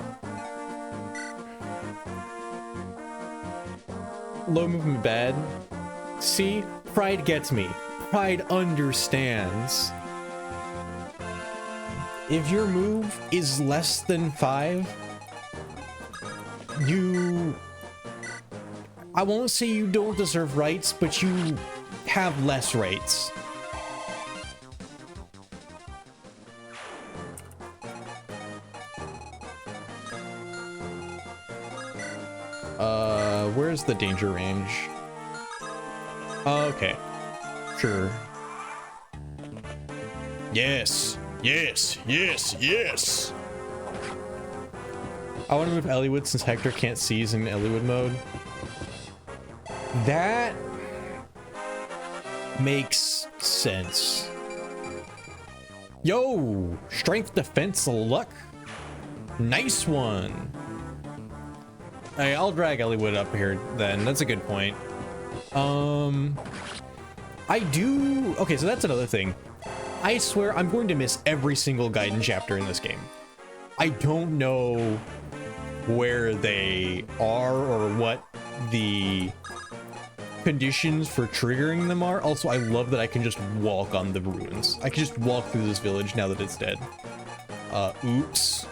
Low movement bad. See? Pride gets me. Pride understands. If your move is less than 5, I won't say you don't deserve rights, but you have less rights. Where's the danger range? Okay. Sure. Yes. I want to move Elliewood since Hector can't seize in Elliewood mode. That makes sense. Yo, strength, defense, luck. Nice one. Hey, I'll drag Elliewood up here then. That's a good point. Okay, so that's another thing. I swear I'm going to miss every single Gaiden chapter in this game. I don't know where they are or what the conditions for triggering them are. Also, I love that I can just walk on the ruins. I can just walk through this village now that it's dead. Oops.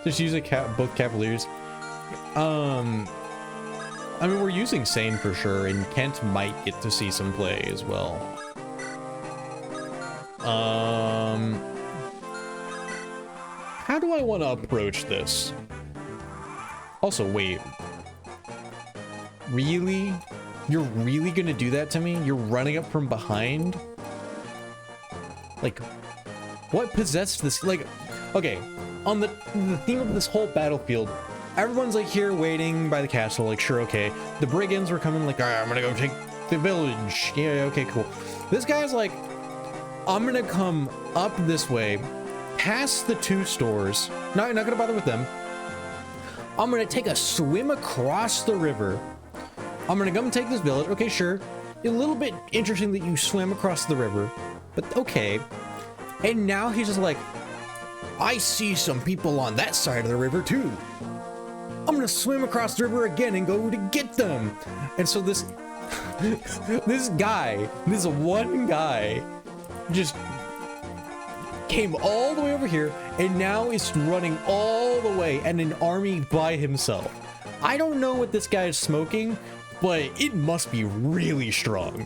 Just use both cavaliers. I mean, we're using Sane for sure, and Kent might get to see some play as well. How do I want to approach this? Also, wait. Really? You're really gonna do that to me? You're running up from behind? Like, what possessed this? Like, okay, on the theme of this whole battlefield, everyone's like here waiting by the castle, like, sure, okay. The brigands were coming, like, all right, I'm gonna go take the village. Yeah, okay, cool. This guy's like, I'm gonna come up this way, past the 2 stores. Not gonna bother with them. I'm gonna take a swim across the river. I'm gonna come take this village. Okay, sure. A little bit interesting that you swam across the river, but okay. And now he's just like, I see some people on that side of the river too. I'm gonna swim across the river again and go to get them. And so this this one guy just came all the way over here and now is running all the way and an army by himself. I don't know what this guy is smoking, but it must be really strong.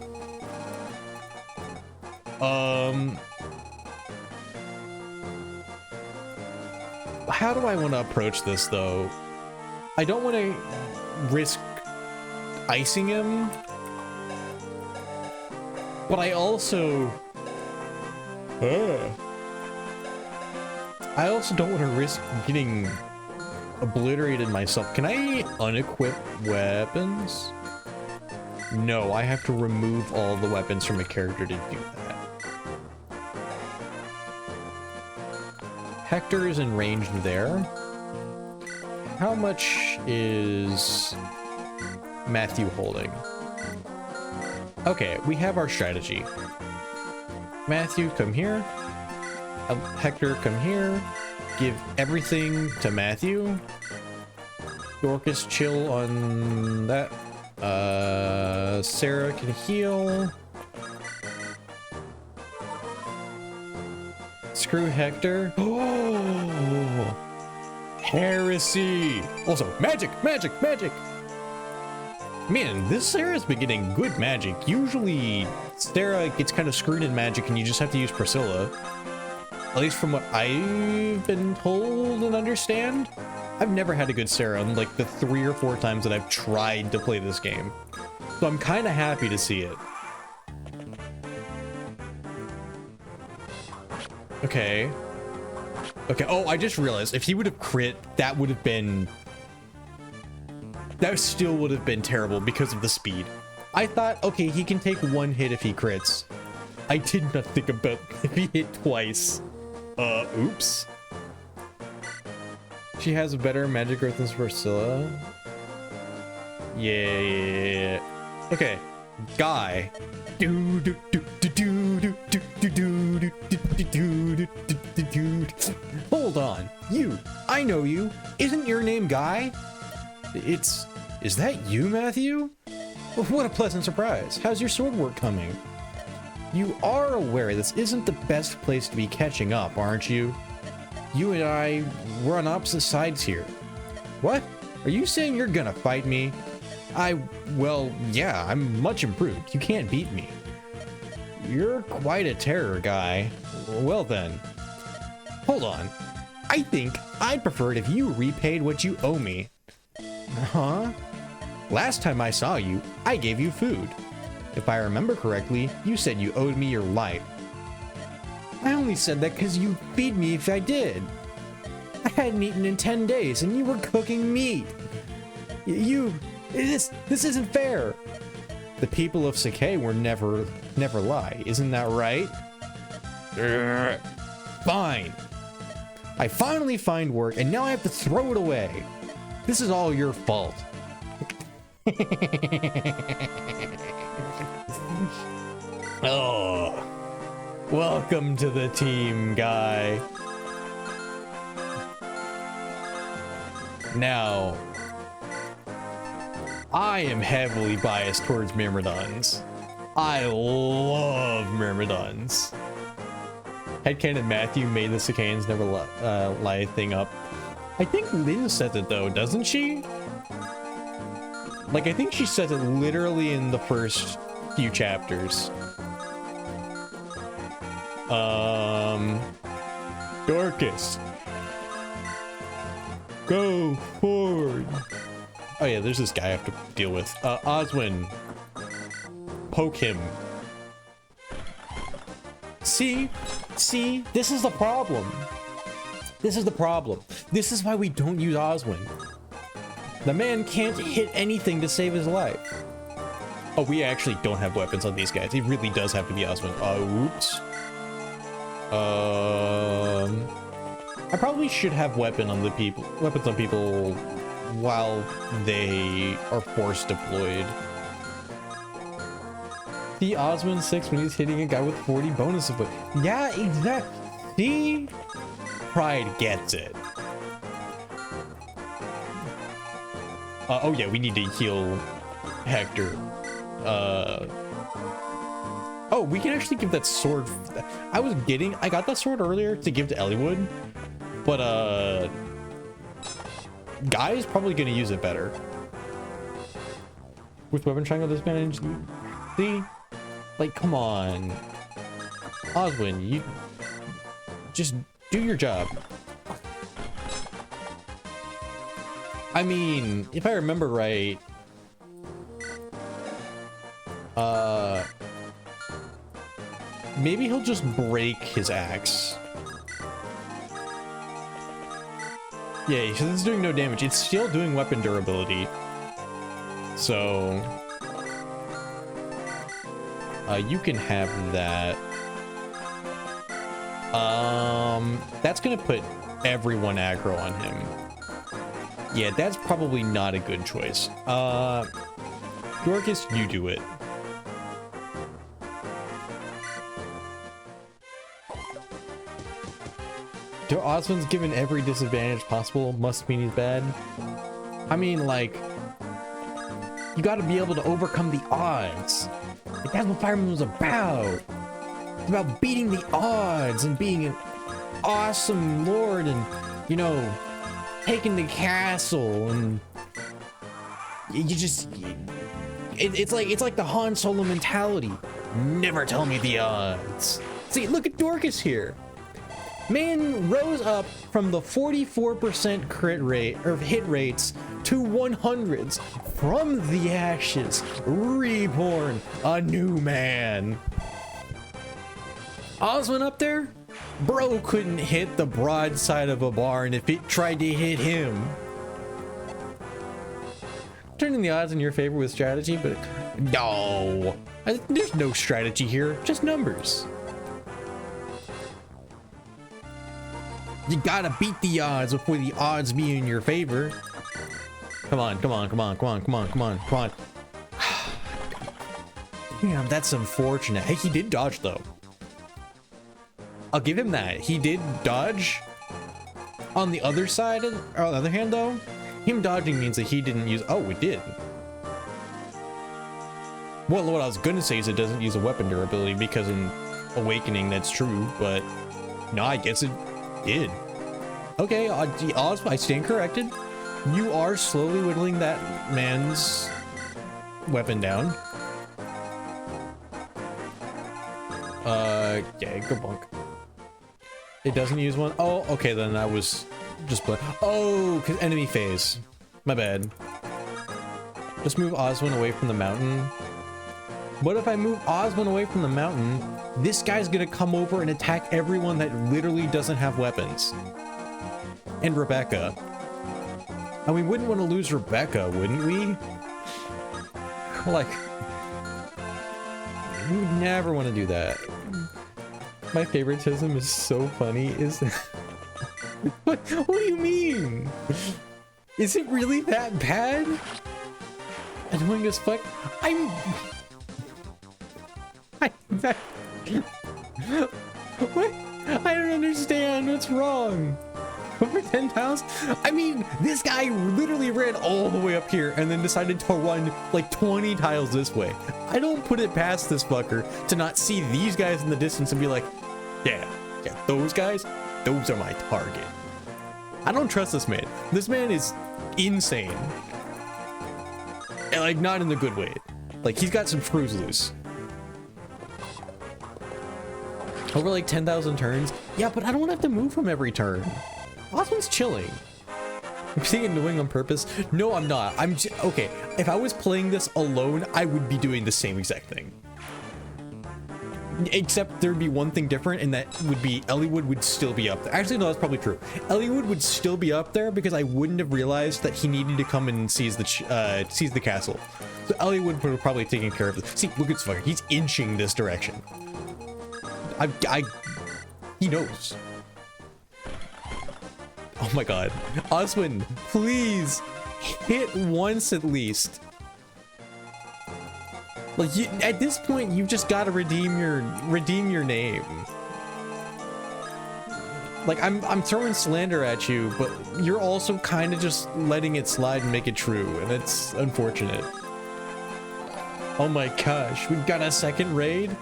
How do I want to approach this though? I don't want to risk icing him, but I also don't want to risk getting obliterated myself. Can I unequip weapons? No, I have to remove all the weapons from a character to do that. Hector is in range there. How much is Matthew holding? Okay, we have our strategy. Matthew, come here. Hector, come here. Give everything to Matthew. Dorcas, chill on that. Sarah can heal. Screw Hector. Oh, heresy. Also, magic, magic, magic. Man, this Sarah's been getting good magic. Usually, Sarah gets kind of screwed in magic and you just have to use Priscilla. At least from what I've been told and understand. I've never had a good Sarah in like the 3 or 4 times that I've tried to play this game. So I'm kind of happy to see it. Okay. Okay, oh, I just realized if he would have crit, that would have been... That still would have been terrible because of the speed. I thought, okay, he can take 1 hit if he crits. I did not think about if he hit twice. Oops. She has a better magic growth than Priscilla. Yeah. Okay. Guy. Hold on. You. I know you. Isn't your name Guy? Is that you, Matthew? What a pleasant surprise. How's your sword work coming? You are aware this isn't the best place to be catching up, aren't you? You and I, we're on opposite sides here. What? Are you saying you're gonna fight me? Well, yeah, I'm much improved. You can't beat me. You're quite a terror, Guy. Well then. Hold on. I think I'd prefer it if you repaid what you owe me. Huh? Last time I saw you, I gave you food. If I remember correctly, you said you owed me your life. I only said that because you'd feed me if I did. I hadn't eaten in 10 days and you were cooking meat. This isn't fair. The people of Sakai were never lie, isn't that right? Fine. I finally find work and now I have to throw it away. This is all your fault. Oh, welcome to the team, Guy. Now, I am heavily biased towards Myrmidons. I love Myrmidons. Headcanon Matthew made the Cicaans never lie thing up. I think Lynn says it though, doesn't she? Like, I think she says it literally in the first few chapters. Dorcas. Go forward. Oh yeah, there's this guy I have to deal with. Oswin. Poke him. See, this is the problem. This is the problem. This is why we don't use Oswin. The man can't hit anything to save his life. Oh, we actually don't have weapons on these guys. It really does have to be Oswin. Oops. I probably should have weapons on people while they are force deployed. The Oswin 6 when he's hitting a guy with 40 bonus of it. Yeah, exactly. See? Pride gets it. Oh yeah, we need to heal Hector. Oh, we can actually give that sword. I got that sword earlier to give to Elliewood, but Guy is probably gonna use it better. With weapon triangle disadvantage. See? Like, come on. Oswin, you just do your job. I mean, if I remember right, maybe he'll just break his axe. Yeah, so this is doing no damage. It's still doing weapon durability. So you can have that. That's gonna put everyone aggro on him. Yeah, that's probably not a good choice. Dorcas, you do it. Oswin's given every disadvantage possible, must mean he's bad. I mean, like, you gotta be able to overcome the odds. Like, that's what Fire Emblem was about. It's about beating the odds and being an awesome lord and, you know, taking the castle, and it's like the Han Solo mentality. Never tell me the odds. See, look at Dorcas here. Man rose up from the 44% crit rate or hit rates to 100s from the ashes, reborn, a new man. Oswin up there? Bro couldn't hit the broadside of a barn if it tried to hit him. Turning the odds in your favor with strategy, but no. There's no strategy here, just numbers. You gotta beat the odds before the odds be in your favor. Come on, come on, come on, come on, come on, come on, come on. Damn, that's unfortunate. Hey, he did dodge though. I'll give him that. He did dodge. On the other side, or on the other hand though, him dodging means that he didn't use, oh, it did. Well, what I was gonna say is it doesn't use a weapon durability because in Awakening that's true, but no, I guess it did. Okay, I stand corrected. You are slowly whittling that man's weapon down. Yeah, good bunk. It doesn't use one. Oh, okay, then I was just oh, because enemy phase. My bad. Just move Oswin away from the mountain. What if I move Oswin away from the mountain? This guy's gonna come over and attack everyone that literally doesn't have weapons. And Rebecca. And we wouldn't want to lose Rebecca, wouldn't we? Like, we would never want to do that. My favoritism is so funny, is what do you mean? Is it really that bad? Annoying as fuck? What? I don't understand. What's wrong? Over 10 tiles? I mean, this guy literally ran all the way up here and then decided to run like 20 tiles this way. I don't put it past this fucker to not see these guys in the distance and be like, yeah, those guys, those are my target. I don't trust this man. This man is insane. And like, not in the good way. Like, he's got some screws loose. Over like 10,000 turns? Yeah, but I don't have to move from every turn. Osmond's chilling. I'm being annoying on purpose. No, I'm not. Okay, if I was playing this alone, I would be doing the same exact thing. Except there'd be one thing different, and that would be Elliewood would still be up there. Actually, no, that's probably true. Elliewood would still be up there because I wouldn't have realized that he needed to come and seize the castle. So Elliewood would have probably taken care of this. See, look at this fucker. He's inching this direction. He knows. Oh my god. Osmond, please hit once at least. Like, at this point, you've just got to redeem your name. Like, I'm throwing slander at you, but you're also kind of just letting it slide and make it true, and it's unfortunate. Oh my gosh, we've got a second raid?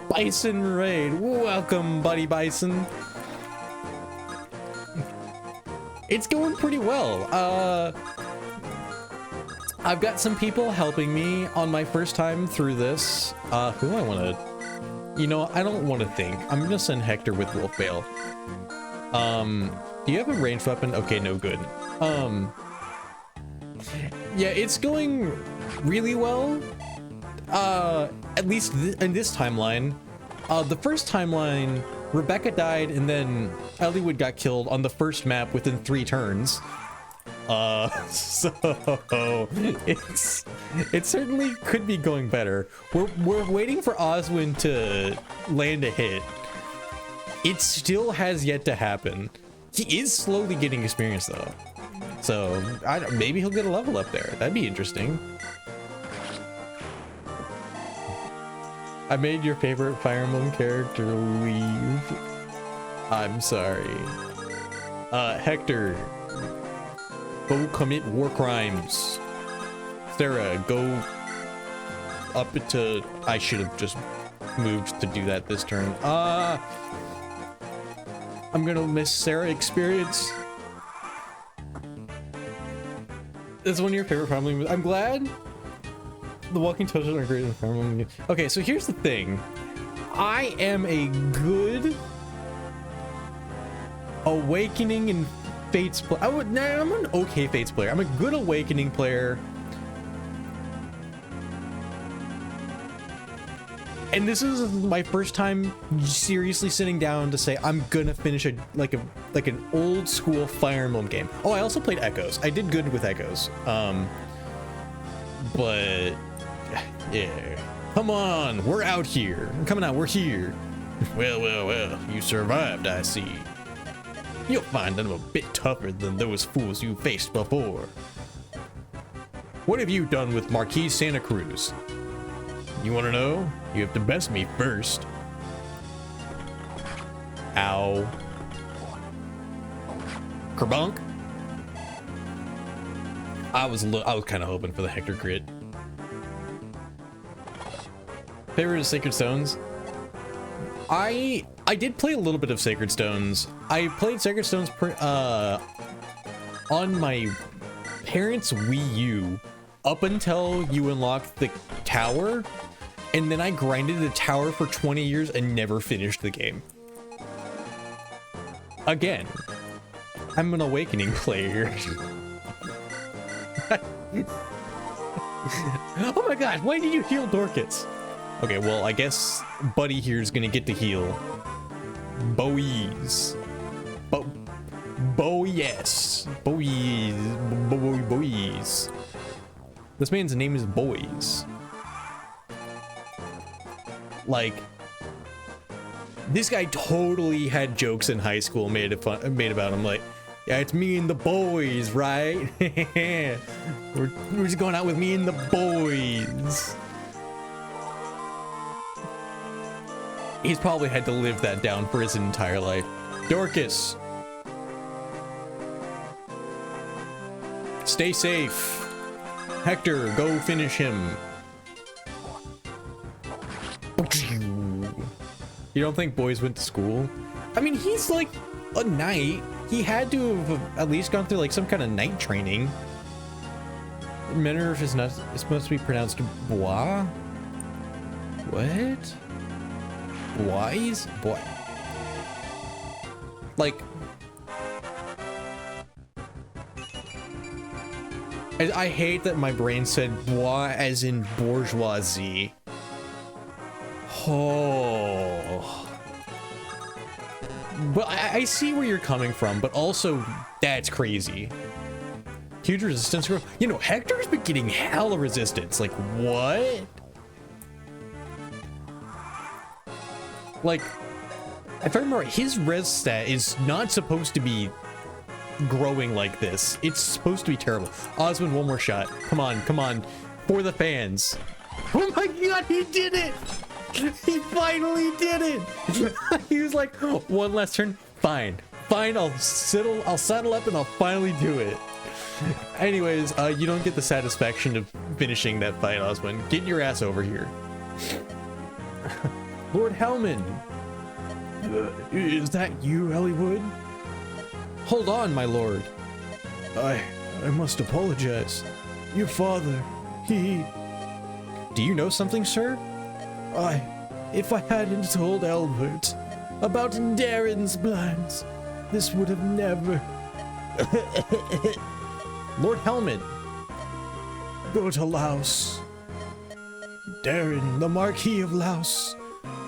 Bison raid. Welcome, buddy Bison. It's going pretty well. I've got some people helping me on my first time through this. Who do I want to... You know, I don't want to think. I'm going to send Hector with Wolfbale. Do you have a ranged weapon? Okay, no good. Yeah, it's going really well. At least in this timeline. The first timeline, Rebecca died and then Elliewood got killed on the first map within 3 turns. So it certainly could be going better. We're waiting for Oswin to land a hit. It still has yet to happen. He is slowly getting experience though. So maybe he'll get a level up there. That'd be interesting. I made your favorite Fire Emblem character leave. I'm sorry. Hector, go commit war crimes. Sarah, go up to... I should have just moved to do that this turn. I'm gonna miss Sarah experience. This is one of your favorite Fire Emblem. I'm glad. The walking toads are great in Fire Emblem. Okay, so here's the thing. I am a good Awakening and Fates player. I'm an okay Fates player. I'm a good Awakening player. And this is my first time seriously sitting down to say I'm gonna finish an old school Fire Emblem game. Oh, I also played Echoes. I did good with Echoes. But yeah, come on, we're out here. I'm coming out. We're here. Well. You survived, I see. You'll find them a bit tougher than those fools you faced before. What have you done with Marquis Santa Cruz? You want to know? You have to best me first. Ow. Kerbunk. I was kind of hoping for the Hector crit. Favorite of Sacred Stones? I did play a little bit of Sacred Stones. I played Sacred Stones on my parents' Wii U up until you unlocked the tower, and then I grinded the tower for 20 years and never finished the game. Again, I'm an Awakening player. Oh my god, why did you heal Dorcas? Okay, well, I guess Buddy here is gonna get to heal. Bowies. Bowies. Bowies. This man's name is Boys. Like, this guy totally had jokes in high school made about him. Like, yeah, it's me and the boys, right? we're just going out with me and the boys. He's probably had to live that down for his entire life. Dorcas. Stay safe. Hector, go finish him. You don't think boys went to school? I mean, he's like a knight. He had to have at least gone through like some kind of knight training. Minerv is not, it's supposed to be pronounced bois? What? Bois? Boy. Like, I hate that my brain said bois as in bourgeoisie. Oh. But I see where you're coming from, but also that's crazy. Huge resistance growth. You know, Hector's been getting hella resistance. Like, what? Like, if I remember right, his res stat is not supposed to be growing like this. It's supposed to be terrible. Osmond, one more shot. Come on, come on. For the fans. Oh my god, he did it! He finally did it! He was like, oh, one last turn. Fine. Fine, I'll settle up and I'll finally do it. Anyways, you don't get the satisfaction of finishing that fight, Osmond. Get your ass over here. Lord Hellman! Is that you, Elliewood? Hold on, my lord. I must apologize. Your father, he... Do you know something, sir? If I hadn't told Albert about Darren's plans, this would have never... Lord Hellman. Go to Laos. Darren, the Marquis of Laos,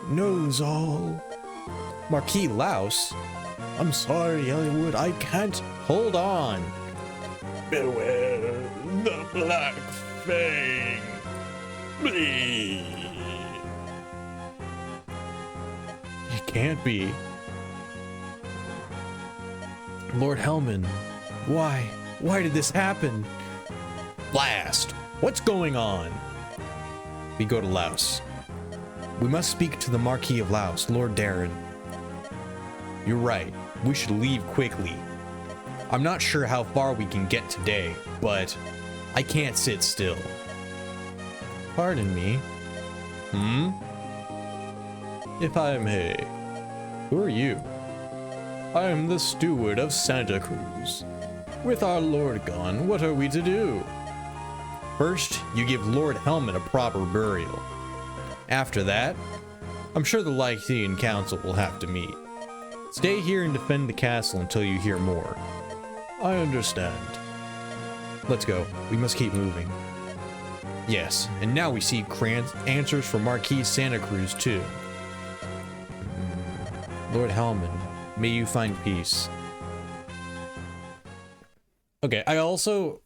knows all. Marquis Laos? I'm sorry, Elliewood, I can't. Hold on. Beware the Black Fang. It can't be. Lord Hellman, why? Why did this happen? Blast! What's going on? We go to Laos. We must speak to the Marquis of Laos, Lord Darren. You're right. We should leave quickly. I'm not sure how far we can get today, but I can't sit still. Pardon me. If I may, who are you? I am the steward of Santa Cruz. With our lord gone, what are we to do? First, you give Lord Hellman a proper burial. After that, I'm sure the Lycian Council will have to meet. Stay here and defend the castle until you hear more. I understand. Let's go. We must keep moving. Yes, and now we seek answers for Marquis Santa Cruz too. Lord Hellman, may you find peace. Okay, I also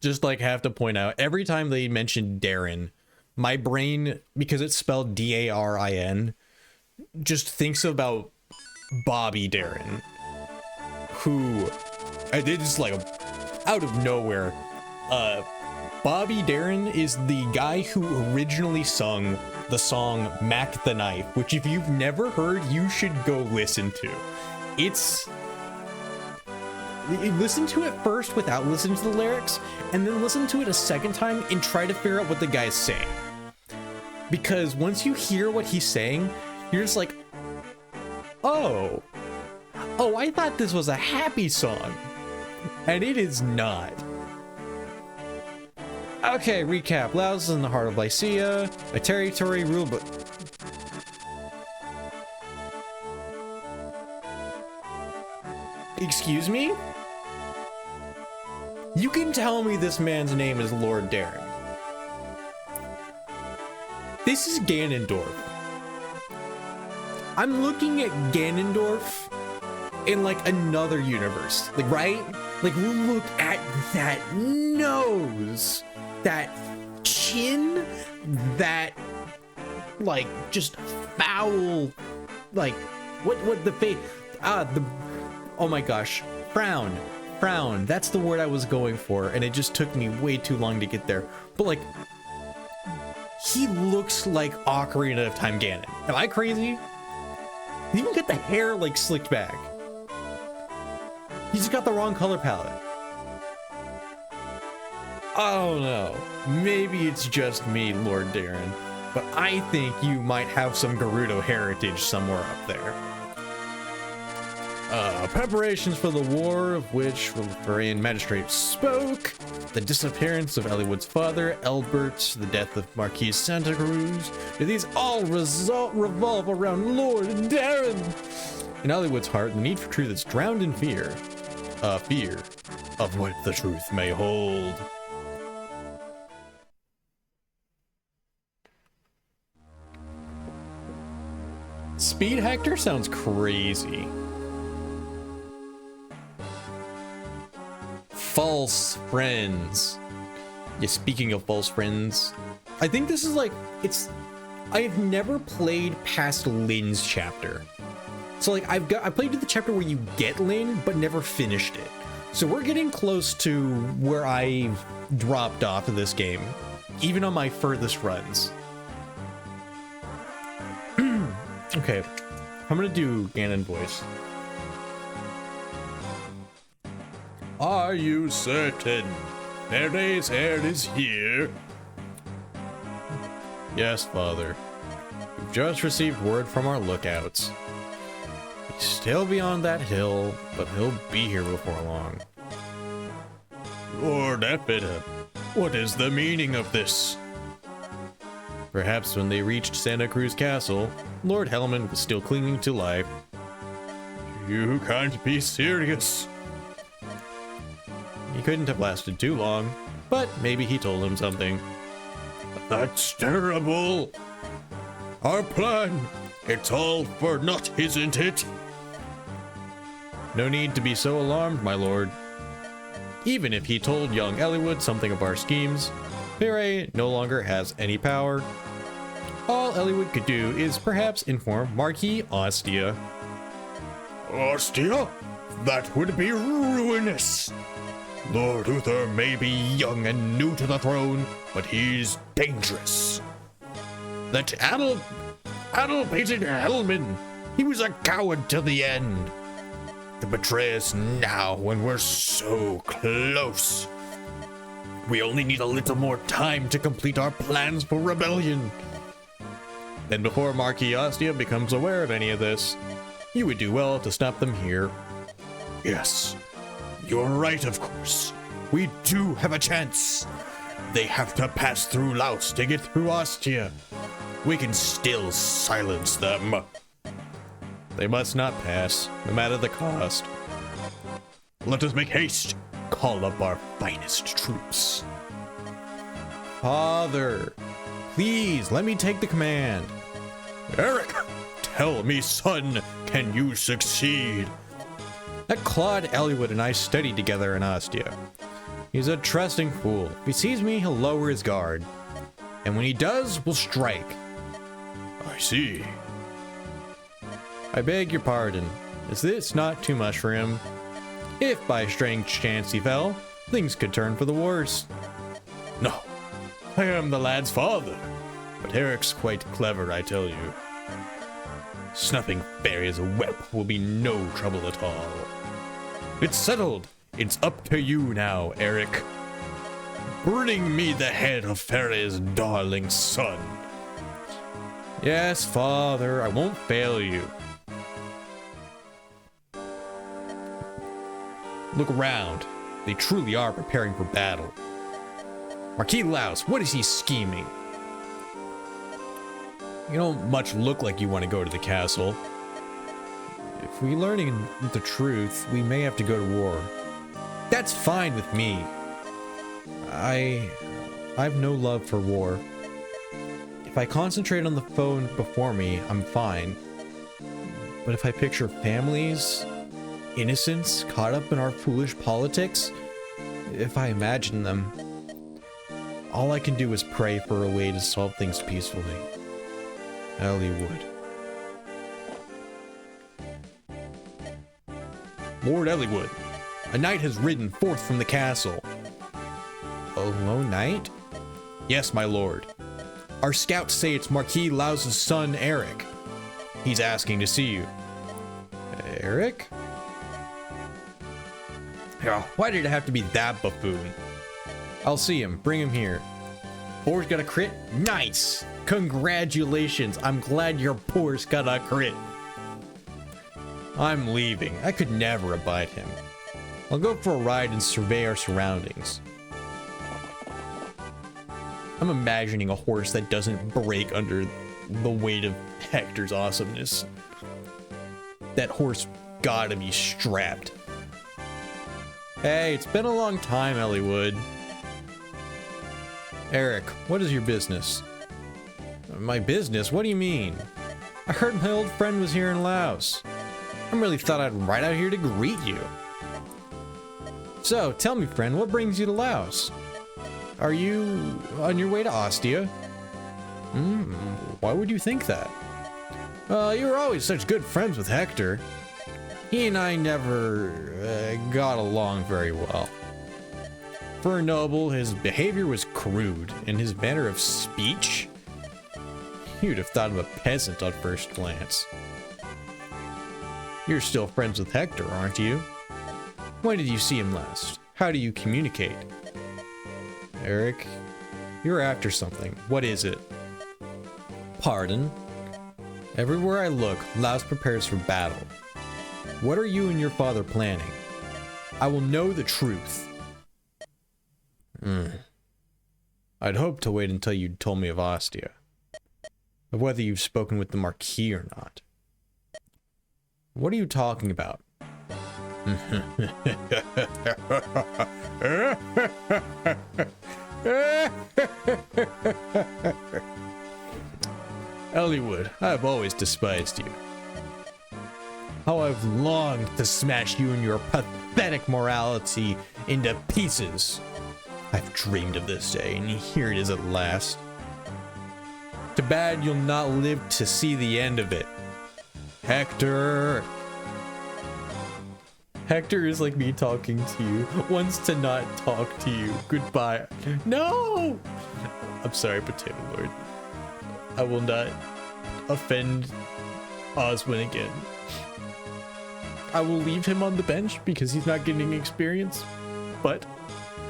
just like have to point out, every time they mention Darren, my brain, because it's spelled D-A-R-I-N, just thinks about Bobby Darin, who I did just like out of nowhere. Bobby Darin is the guy who originally sung the song Mac the Knife, which if you've never heard, you should go listen to. Listen to it first without listening to the lyrics, and then listen to it a second time and try to figure out what the guy's saying. Because once you hear what he's saying, you're just like, oh, I thought this was a happy song. And it is not. Okay, recap. Laos is in the heart of Lycia, a territory ruled by... Excuse me? You can tell me this man's name is Lord Darren. This is Ganondorf. I'm looking at Ganondorf in like another universe, like, right? Like, look at that nose, that chin, that like just foul, like what the face, oh my gosh, frown, that's the word I was going for, and it just took me way too long to get there. But like, he looks like Ocarina of Time Ganon. Am I crazy? He even got the hair like slicked back. He's just got the wrong color palette. I don't know. Maybe it's just me, Lord Darren, but I think you might have some Gerudo heritage somewhere up there. Preparations for the war of which Valerian magistrate spoke, the disappearance of Eliwood's father, Elbert, the death of Marquis Santa Cruz. Do these all revolve around Lord Darren? In Eliwood's heart, the need for truth is drowned in fear. Fear of what the truth may hold. Speed Hector sounds crazy. False friends. Yeah, speaking of false friends, I think this is like, I've never played past Lynn's chapter. So like I played to the chapter where you get Lynn, but never finished it. So we're getting close to where I've dropped off of this game, even on my furthest runs. Okay, I'm gonna do Ganon voice. Are you certain Perez heir is here? Yes, Father. We've just received word from our lookouts. He's still beyond that hill, but he'll be here before long. Lord Epida, what is the meaning of this? Perhaps when they reached Santa Cruz Castle, Lord Hellman was still clinging to life. You can't be serious. He couldn't have lasted too long, but maybe he told him something. That's terrible. Our plan, it's all for naught, isn't it? No need to be so alarmed, my lord. Even if he told young Eliwood something of our schemes, Pere no longer has any power. All Eliwood could do is perhaps inform Marquis Ostia. Ostia? That would be ruinous. Lord Uther may be young and new to the throne, but he's dangerous. That addle-pated Hellman, he was a coward till the end. To betray us now when we're so close. We only need a little more time to complete our plans for rebellion. Then before Marquis Ostia becomes aware of any of this, you would do well to stop them here. Yes, you're right, of course. We do have a chance. They have to pass through Laos to get through Ostia. We can still silence them. They must not pass, no matter the cost. Let us make haste. Call up our finest troops. Father, please let me take the command. Eric, tell me, son, can you succeed? That Claude Eliwood and I studied together in Ostia. He's a trusting fool. If he sees me, he'll lower his guard. And when he does, we'll strike. I see. I beg your pardon. Is this not too much for him? If by strange chance he fell, things could turn for the worse. No, I am the lad's father. But Eric's quite clever, I tell you. Snuffing Fairy's whelp will be no trouble at all. It's settled. It's up to you now, Eric. Bring me the head of Fairy's darling son. Yes, father, I won't fail you. Look around. They truly are preparing for battle. Marquis Laos, what is he scheming? You don't much look like you want to go to the castle. If we learn the truth, we may have to go to war. That's fine with me. I've no love for war. If I concentrate on the phone before me, I'm fine. But if I picture families, innocents caught up in our foolish politics, if I imagine them, all I can do is pray for a way to solve things peacefully. Eliwood. Lord Eliwood, a knight has ridden forth from the castle. A lone knight? Yes, my lord. Our scouts say it's Marquis Laos' son, Eric. He's asking to see you. Eric? Yeah, why did it have to be that buffoon? I'll see him. Bring him here. Boar's got a crit? Nice! Congratulations! I'm glad your Boar's got a crit. I'm leaving. I could never abide him. I'll go for a ride and survey our surroundings. I'm imagining a horse that doesn't break under the weight of Hector's awesomeness. That horse gotta be strapped. Hey, it's been a long time, Elliewood. Eric, what is your business? My business? What do you mean? I heard my old friend was here in Laos. I really thought I'd ride out here to greet you. So, tell me, friend, what brings you to Laos? Are you on your way to Ostia? Why would you think that? You were always such good friends with Hector. He and I never got along very well. For a noble, his behavior was crude, and his manner of speech? You'd have thought him a peasant on first glance. You're still friends with Hector, aren't you? When did you see him last? How do you communicate? Eric, you're after something. What is it? Pardon? Everywhere I look, Laos prepares for battle. What are you and your father planning? I will know the truth. I'd hoped to wait until you'd told me of Ostia. Of whether you've spoken with the Marquis or not. What are you talking about? Elliewood, I've always despised you. How I've longed to smash you and your pathetic morality into pieces. I've dreamed of this day, and here it is at last. Too bad you'll not live to see the end of it. Hector! Hector is like me talking to you, wants to not talk to you. Goodbye. No! I'm sorry, Potato Lord. I will not offend Oswin again. I will leave him on the bench because he's not getting experience, but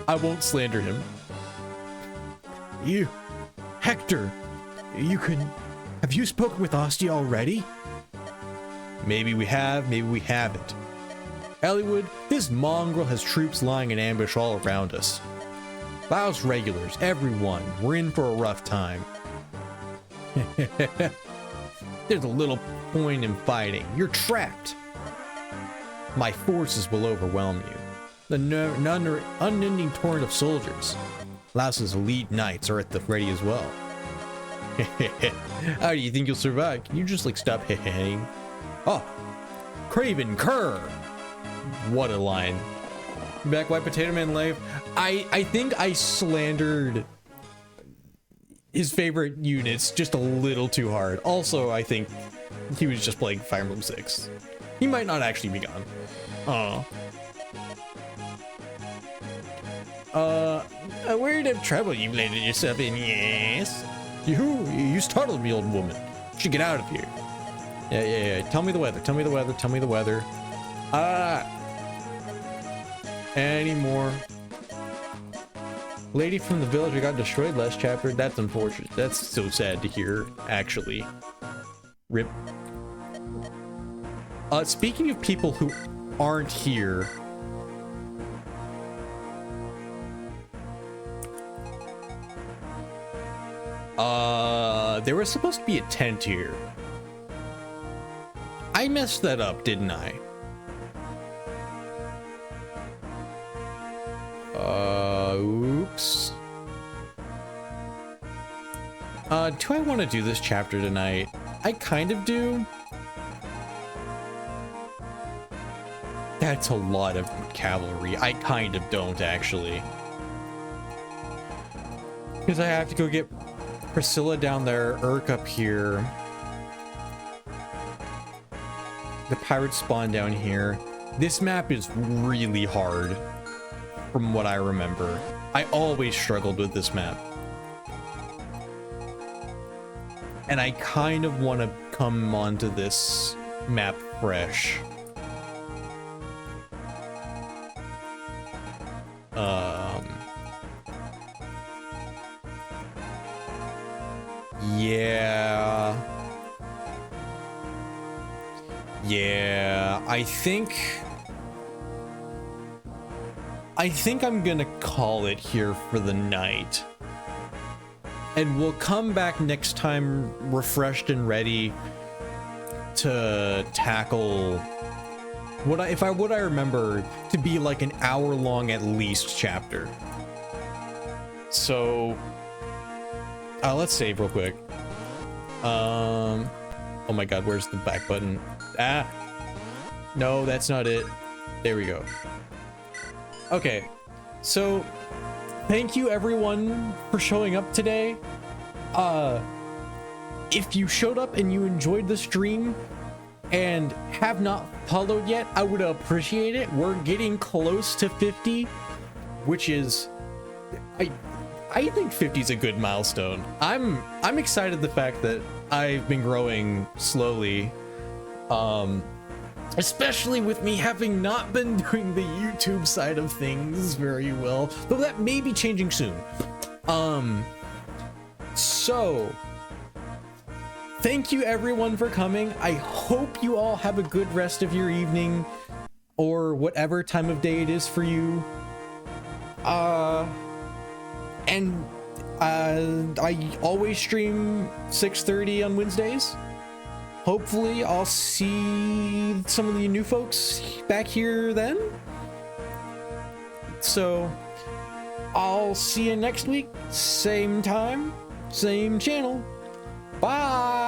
I won't slander him. You, Hector, have you spoken with Ostia already? Maybe we have, maybe we haven't. Elliewood, this mongrel has troops lying in ambush all around us. Laos regulars, everyone, we're in for a rough time. There's a little point in fighting. You're trapped. My forces will overwhelm you. The unending torrent of soldiers. Laos's elite knights are at the ready as well. How do you think you'll survive? Can you just stop heading? Oh, Craven Cur. What a line. Back White Potato Man Life. I think I slandered his favorite units just a little too hard. Also, I think he was just playing Fire Emblem 6. He might not actually be gone. Oh. A word of trouble you've landed yourself in, yes? You startled me, old woman. You should get out of here. Yeah. Tell me the weather. Any more? Lady from the village that got destroyed last chapter. That's unfortunate. That's so sad to hear, actually. Rip. Speaking of people who aren't here. There was supposed to be a tent here. I messed that up, didn't I? Oops. Do I want to do this chapter tonight? I kind of do. That's a lot of cavalry. I kind of don't, actually. Because I have to go get Priscilla down there, Urk up here. The pirates spawn down here. This map is really hard, from what I remember. I always struggled with this map. And I kind of want to come onto this map fresh. Yeah, I think I'm gonna call it here for the night. And we'll come back next time refreshed and ready to tackle what I remember to be like an hour long at least chapter. So let's save real quick. Oh my god, where's the back button? No, that's not it. There we go. Okay, so thank you everyone for showing up today. If you showed up and you enjoyed the stream and have not followed yet, I would appreciate it. We're getting close to 50, which is, I think 50 is a good milestone. I'm excited the fact that I've been growing slowly, especially with me having not been doing the YouTube side of things very well, though that may be changing soon. So thank you everyone for coming. I hope you all have a good rest of your evening or whatever time of day it is for you. And I always stream 6:30 on Wednesdays. Hopefully I'll see some of the new folks back here then. So I'll see you next week, same time, same channel. Bye.